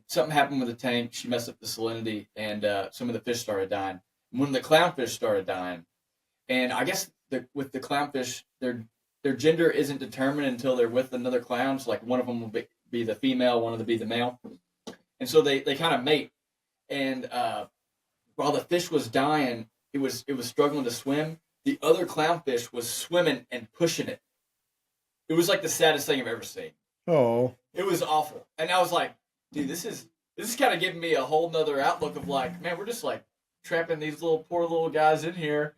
something happened with the tank. She messed up the salinity, and some of the fish started dying. When the clownfish started dying, and I guess with the clownfish, their gender isn't determined until they're with another clown. So like one of them will be the female, one of them will be the male, and so they kind of mate. And while the fish was dying, it was struggling to swim. The other clownfish was swimming and pushing it. It was like the saddest thing I've ever seen. Oh, it was awful. And I was like, dude, this is kind of giving me a whole nother outlook of like, man, we're just like trapping these poor little guys in here.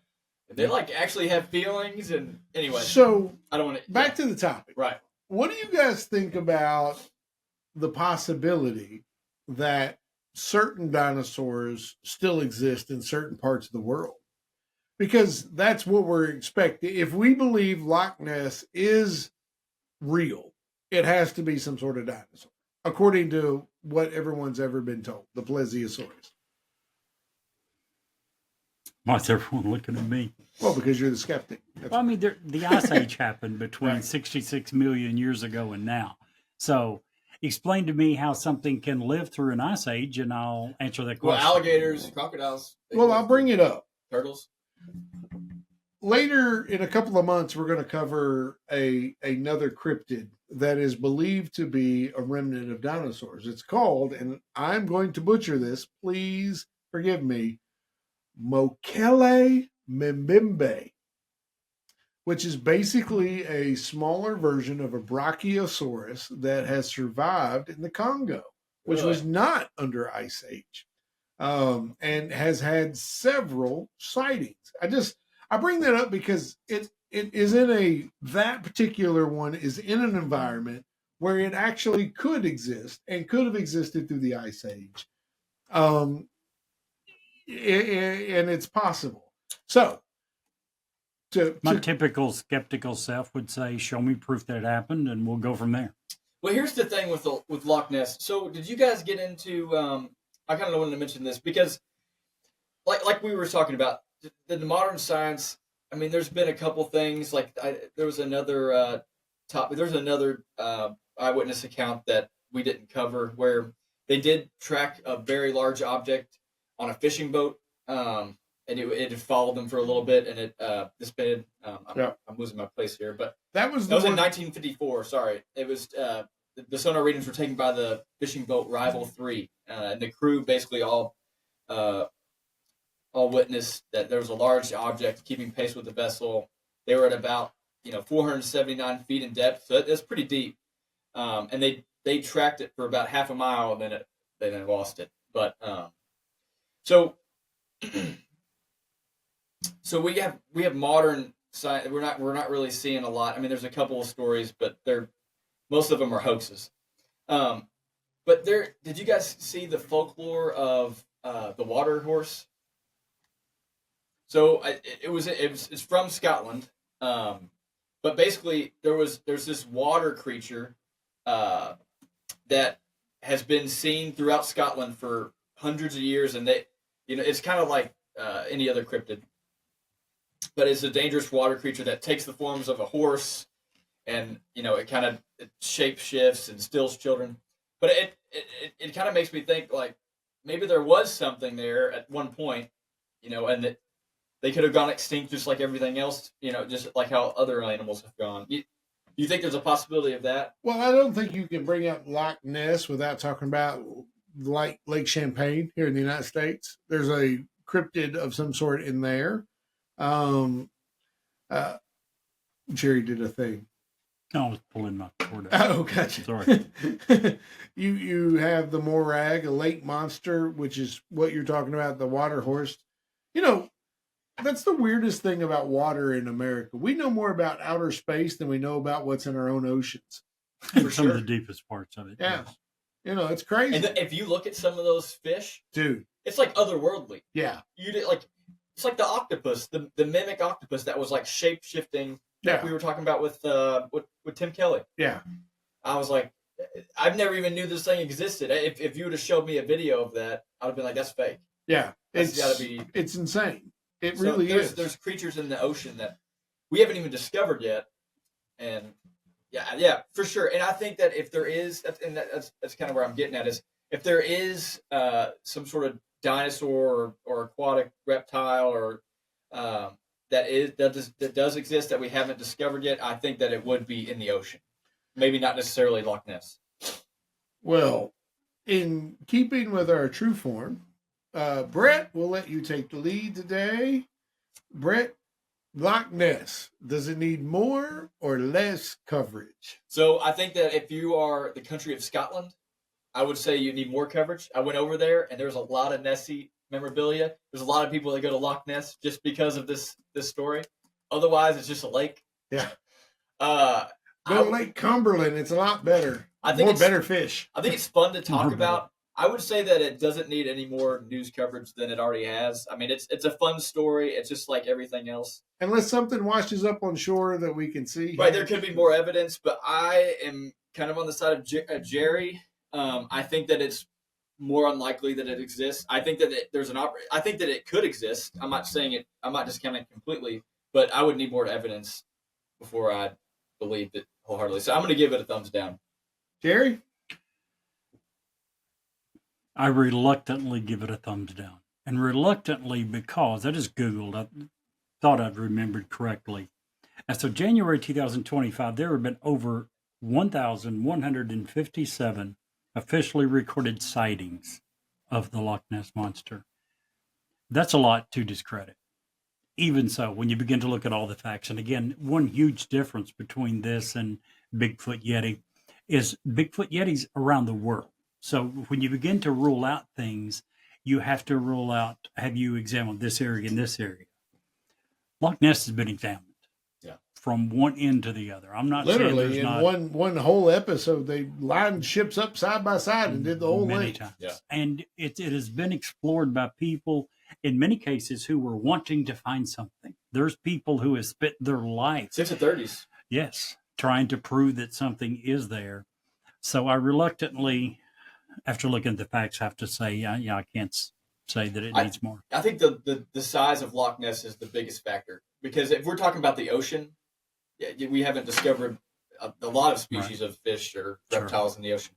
And they like actually have feelings. And anyway, so I don't want to back to the topic. Right. What do you guys think about the possibility that certain dinosaurs still exist in certain parts of the world? Because that's what we're expecting. If we believe Loch Ness is real, it has to be some sort of dinosaur, according to what everyone's ever been told, the plesiosaurus. Why's everyone looking at me? Well, because you're the skeptic. Well, I mean, the Ice Age happened between 66 million years ago and now. So Explain to me how something can live through an ice age, and I'll answer that Well, question. alligators, crocodiles. Well, I'll bring it up. Turtles. Later in a couple of months, we're going to cover another cryptid that is believed to be a remnant of dinosaurs. It's called, and I'm going to butcher this, please forgive me, Mokele Mbembe, which is basically a smaller version of a brachiosaurus that has survived in the Congo, which was not under Ice Age, and has had several sightings. I bring that up because it is that particular one is in an environment where it actually could exist and could have existed through the Ice Age. And it's possible. So, My typical skeptical self would say, show me proof that it happened, and we'll go from there. Well, here's the thing with Loch Ness. So, did you guys get into? I kind of wanted to mention this because, like we were talking about, the modern science. I mean, there's been a couple things. Like there was another There's another eyewitness account that we didn't cover where they did track a very large object on a fishing boat, and it had followed them for a little bit, and it dissipated. I'm losing my place here, but that was in 1954. Sorry, it was the sonar readings were taken by the fishing boat Rival 3, and the crew basically all witnessed that there was a large object keeping pace with the vessel. They were at about 479 feet in depth, so that's pretty deep. And they tracked it for about half a mile, and then they lost it. But so we have modern science. We're not really seeing a lot. I mean, there's a couple of stories, but most of them are hoaxes. But did you guys see the folklore of the water horse? So it's from Scotland, but basically there's this water creature that has been seen throughout Scotland for hundreds of years, and it's kind of like any other cryptid, but it's a dangerous water creature that takes the forms of a horse, and it shape shifts and steals children. But it kind of makes me think like maybe there was something there at one point, and that they could have gone extinct just like everything else, just like how other animals have gone. You think there's a possibility of that? Well, I don't think you can bring up Loch Ness without talking about Lake Champlain here in the United States. There's a cryptid of some sort in there. Jerry did a thing. I was pulling my cord out. Oh, gotcha. Sorry. You have the Morag, a lake monster, which is what you're talking about, the water horse. That's the weirdest thing about water in America. We know more about outer space than we know about what's in our own oceans. For some of the deepest parts of it. Yeah. Yes. It's crazy. And if you look at some of those fish, dude, it's like otherworldly. Yeah. It's like the octopus, the mimic octopus that was like shape shifting. Yeah. Like we were talking about with Tim Kelly. Yeah. I was like, I've never even knew this thing existed. If you would have showed me a video of that, I would have been like, that's fake. Yeah. It's insane. It really is. There's creatures in the ocean that we haven't even discovered yet, and yeah, for sure. And I think that if there is, that's kind of where I'm getting at, is if there is some sort of dinosaur or aquatic reptile or that does exist that we haven't discovered yet, I think that it would be in the ocean. Maybe not necessarily Loch Ness. Well, in keeping with our true form, Brett, we'll let you take the lead today. Brett, Loch Ness, does it need more or less coverage? So I think that if you are the country of Scotland, I would say you need more coverage. I went over there, and there's a lot of Nessie memorabilia. There's a lot of people that go to Loch Ness just because of this story. Otherwise, it's just a lake. Yeah. Go to Lake Cumberland. It's a lot better. I think better fish. I think it's fun to talk about. I would say that it doesn't need any more news coverage than it already has. I mean, it's a fun story. It's just like everything else. Unless something washes up on shore that we can see. Right, there could be more evidence, but I am kind of on the side of Jerry. I think that it's more unlikely that it exists. I think that I think that it could exist. I'm not saying it. I'm not discounting it completely, but I would need more evidence before I believed it wholeheartedly. So I'm going to give it a thumbs down. Jerry? I reluctantly give it a thumbs down. And reluctantly because I just Googled, I thought I'd remembered correctly. As of January 2025, there have been over 1,157 officially recorded sightings of the Loch Ness Monster. That's a lot to discredit. Even so, when you begin to look at all the facts, and again, one huge difference between this and Bigfoot Yeti is Bigfoot Yetis around the world. So when you begin to rule out things, you have to rule out, have you examined this area and this area? Loch Ness has been examined. Yeah. From one end to the other. I'm not saying Literally there's in not one whole episode, they lined ships up side by side and did the whole many length. times. Yeah. And it has been explored by people in many cases who were wanting to find something. There's people who have spent their life, Since the 30s. yes, trying to prove that something is there. So I reluctantly, after looking at the facts, have to say, I can't say that it needs more. I think the size of Loch Ness is the biggest factor, because if we're talking about the ocean, we haven't discovered a lot of species of fish or reptiles in the ocean.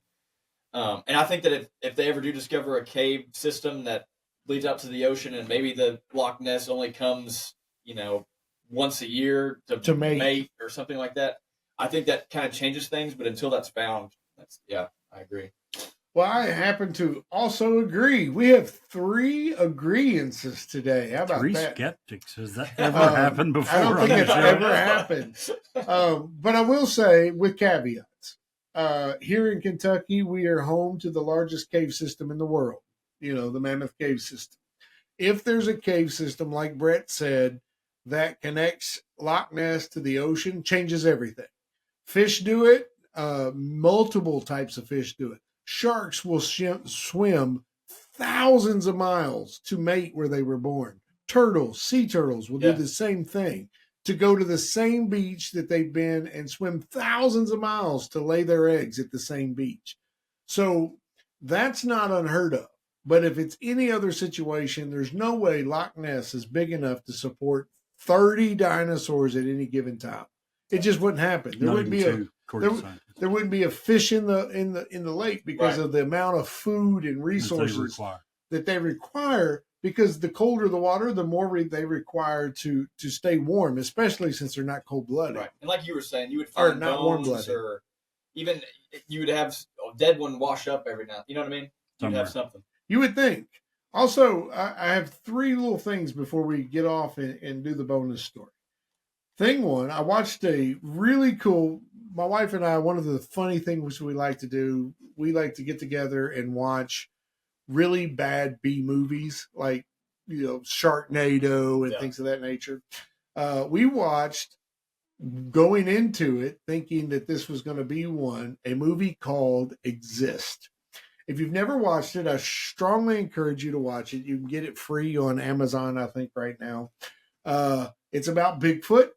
And I think that if they ever do discover a cave system that leads out to the ocean, and maybe the Loch Ness only comes, once a year to mate or something like that, I think that kind of changes things. But until that's found, I agree. Well, I happen to also agree. We have 3 agreeances today. How about 3 that? skeptics. Has that ever happened before? I don't think on the it's show? ever happened. But I will say, with caveats, here in Kentucky, we are home to the largest cave system in the world, the Mammoth Cave System. If there's a cave system, like Brett said, that connects Loch Ness to the ocean, changes everything. Fish do it. Multiple types of fish do it. Sharks will swim thousands of miles to mate where they were born. Sea turtles will do the same thing, to go to the same beach that they've been and swim thousands of miles to lay their eggs at the same beach. So that's not unheard of. But if it's any other situation, there's no way Loch Ness is big enough to support 30 dinosaurs at any given time. It just wouldn't happen. There wouldn't be there wouldn't be a fish in the lake because of the amount of food and resources that they require. Because the colder the water, the more they require to stay warm, especially since they're not cold blooded. Right, and like you were saying, you would find not warm blooded, or even you would have a dead one wash up every now. You know what I mean? You'd have something. You would think. Also, I have 3 little things before we get off and do the bonus story. Thing 1, I watched a really cool. My wife and I, one of the funny things we like to do, we like to get together and watch really bad B movies, like Sharknado and things of that nature. We watched, going into it thinking that this was going to be a movie called Exist. If you've never watched it, I strongly encourage you to watch it. You can get it free on Amazon, I think, right now. It's about Bigfoot.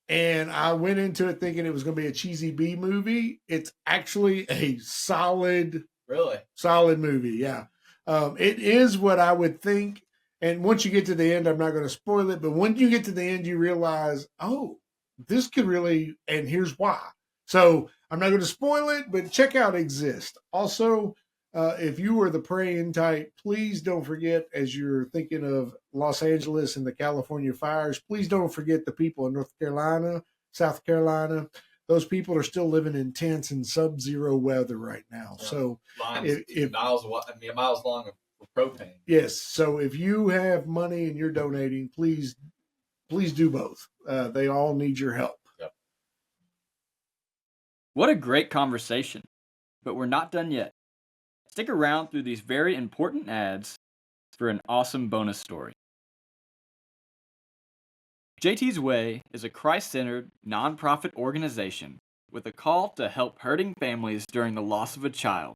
And I went into it thinking it was going to be a cheesy B movie. It's actually a solid movie. Yeah. It is what I would think. And once you get to the end, I'm not going to spoil it, but when you get to the end, you realize, this could really, and here's why. So I'm not going to spoil it, but check out Exist. Also, if you are the praying type, please don't forget, as you're thinking of Los Angeles and the California fires, please don't forget the people in North Carolina, South Carolina. Those people are still living in tents and sub-zero weather right now. Yeah. So miles long of propane. Yes. So if you have money and you're donating, please do both. They all need your help. Yep. What a great conversation. But we're not done yet. Stick around through these very important ads for an awesome bonus story. JT's Way is a Christ-centered, nonprofit organization with a call to help hurting families during the loss of a child.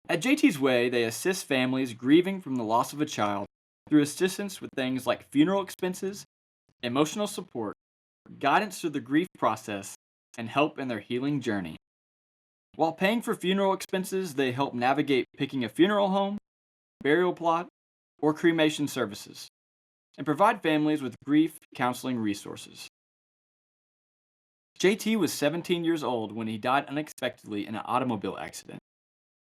At JT's Way, they assist families grieving from the loss of a child through assistance with things like funeral expenses, emotional support, guidance through the grief process, and help in their healing journey. While paying for funeral expenses, they help navigate picking a funeral home, burial plot, or cremation services, and provide families with grief counseling resources. JT was 17 years old when he died unexpectedly in an automobile accident.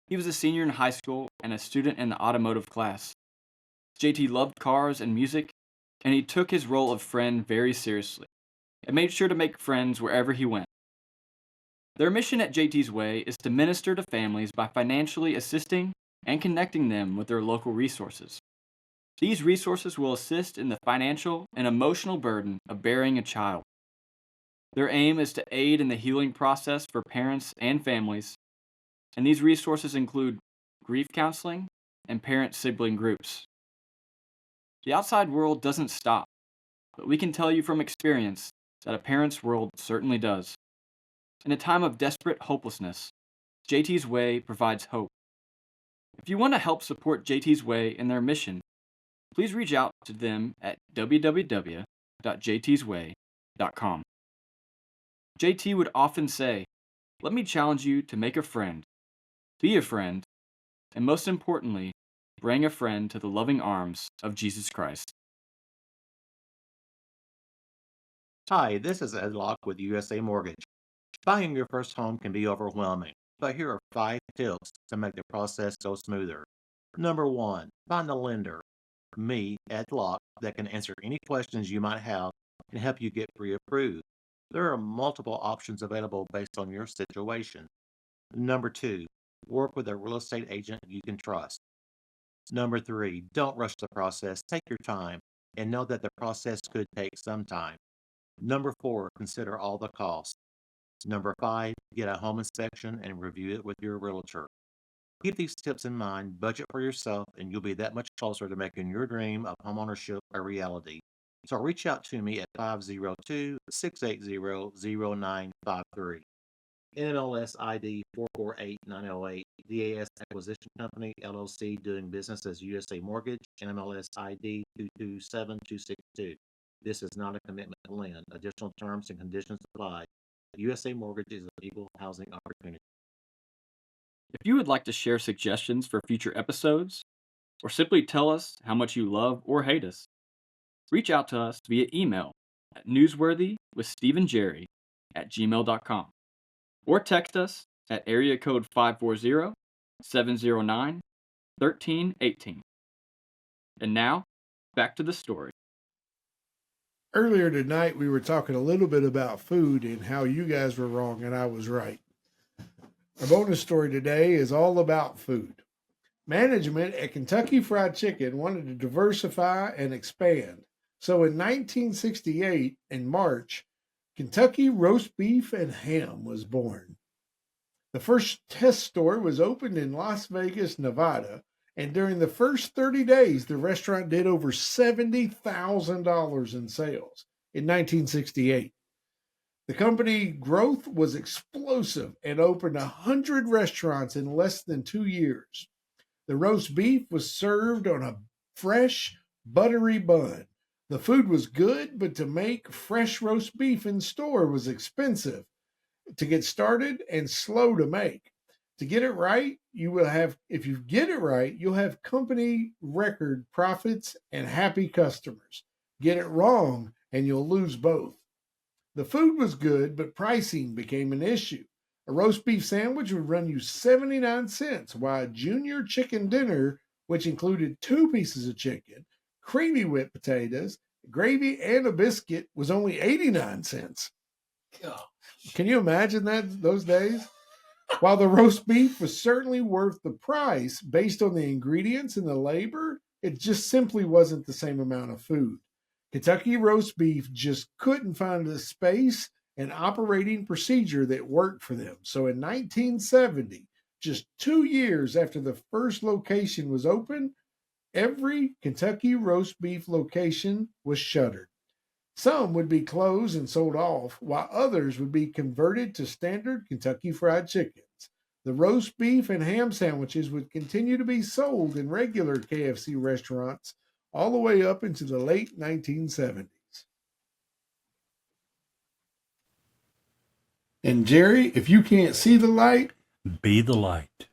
He was a senior in high school and a student in the automotive class. JT loved cars and music, and he took his role of friend very seriously and made sure to make friends wherever he went. Their mission at JT's Way is to minister to families by financially assisting and connecting them with their local resources. These resources will assist in the financial and emotional burden of bearing a child. Their aim is to aid in the healing process for parents and families, and these resources include grief counseling and parent-sibling groups. The outside world doesn't stop, but we can tell you from experience that a parent's world certainly does. In a time of desperate hopelessness, JT's Way provides hope. If you want to help support JT's Way in their mission, please reach out to them at www.jtsway.com. JT would often say, "Let me challenge you to make a friend, be a friend, and most importantly, bring a friend to the loving arms of Jesus Christ." Hi, this is Ed Locke with USA Mortgage. Buying your first home can be overwhelming, but here are 5 tips to make the process go smoother. Number 1, find a lender, me, Ed Locke, that can answer any questions you might have and help you get pre-approved. There are multiple options available based on your situation. Number 2, work with a real estate agent you can trust. Number 3, don't rush the process. Take your time and know that the process could take some time. Number 4, consider all the costs. Number 5, get a home inspection and review it with your realtor. Keep these tips in mind, budget for yourself, and you'll be that much closer to making your dream of homeownership a reality. So reach out to me at 502-680-0953. NMLS ID 448908, DAS Acquisition Company, LLC, doing business as USA Mortgage, NMLS ID 227262. This is not a commitment to lend. Additional terms and conditions apply. USA Mortgage is an equal housing opportunity. If you would like to share suggestions for future episodes, or simply tell us how much you love or hate us, reach out to us via email at newsworthywithstevenjerry@gmail.com or text us at area code 540-709-1318. And now, back to the story. Earlier tonight, we were talking a little bit about food and how you guys were wrong and I was right. Our bonus story today is all about food. Management at Kentucky Fried Chicken wanted to diversify and expand. So in 1968, in March, Kentucky Roast Beef and Ham was born. The first test store was opened in Las Vegas, Nevada, and during the first 30 days, the restaurant did over $70,000 in sales in 1968. The company growth was explosive and opened 100 restaurants in less than 2 years. The roast beef was served on a fresh, buttery bun. The food was good, but to make fresh roast beef in store was expensive to get started and slow to make. To get it right, if you get it right, you'll have company record profits and happy customers. Get it wrong, and you'll lose both. The food was good, but pricing became an issue. A roast beef sandwich would run you 79 cents, while a junior chicken dinner, which included 2 pieces of chicken, creamy whipped potatoes, gravy, and a biscuit, was only 89 cents. God. Can you imagine those days? While the roast beef was certainly worth the price based on the ingredients and the labor, it just simply wasn't the same amount of food. Kentucky Roast Beef just couldn't find the space and operating procedure that worked for them. So in 1970, just 2 years after the first location was open, every Kentucky Roast Beef location was shuttered. Some would be closed and sold off, while others would be converted to standard Kentucky Fried Chickens. The roast beef and ham sandwiches would continue to be sold in regular KFC restaurants all the way up into the late 1970s. And Jerry, if you can't see the light, Be the light.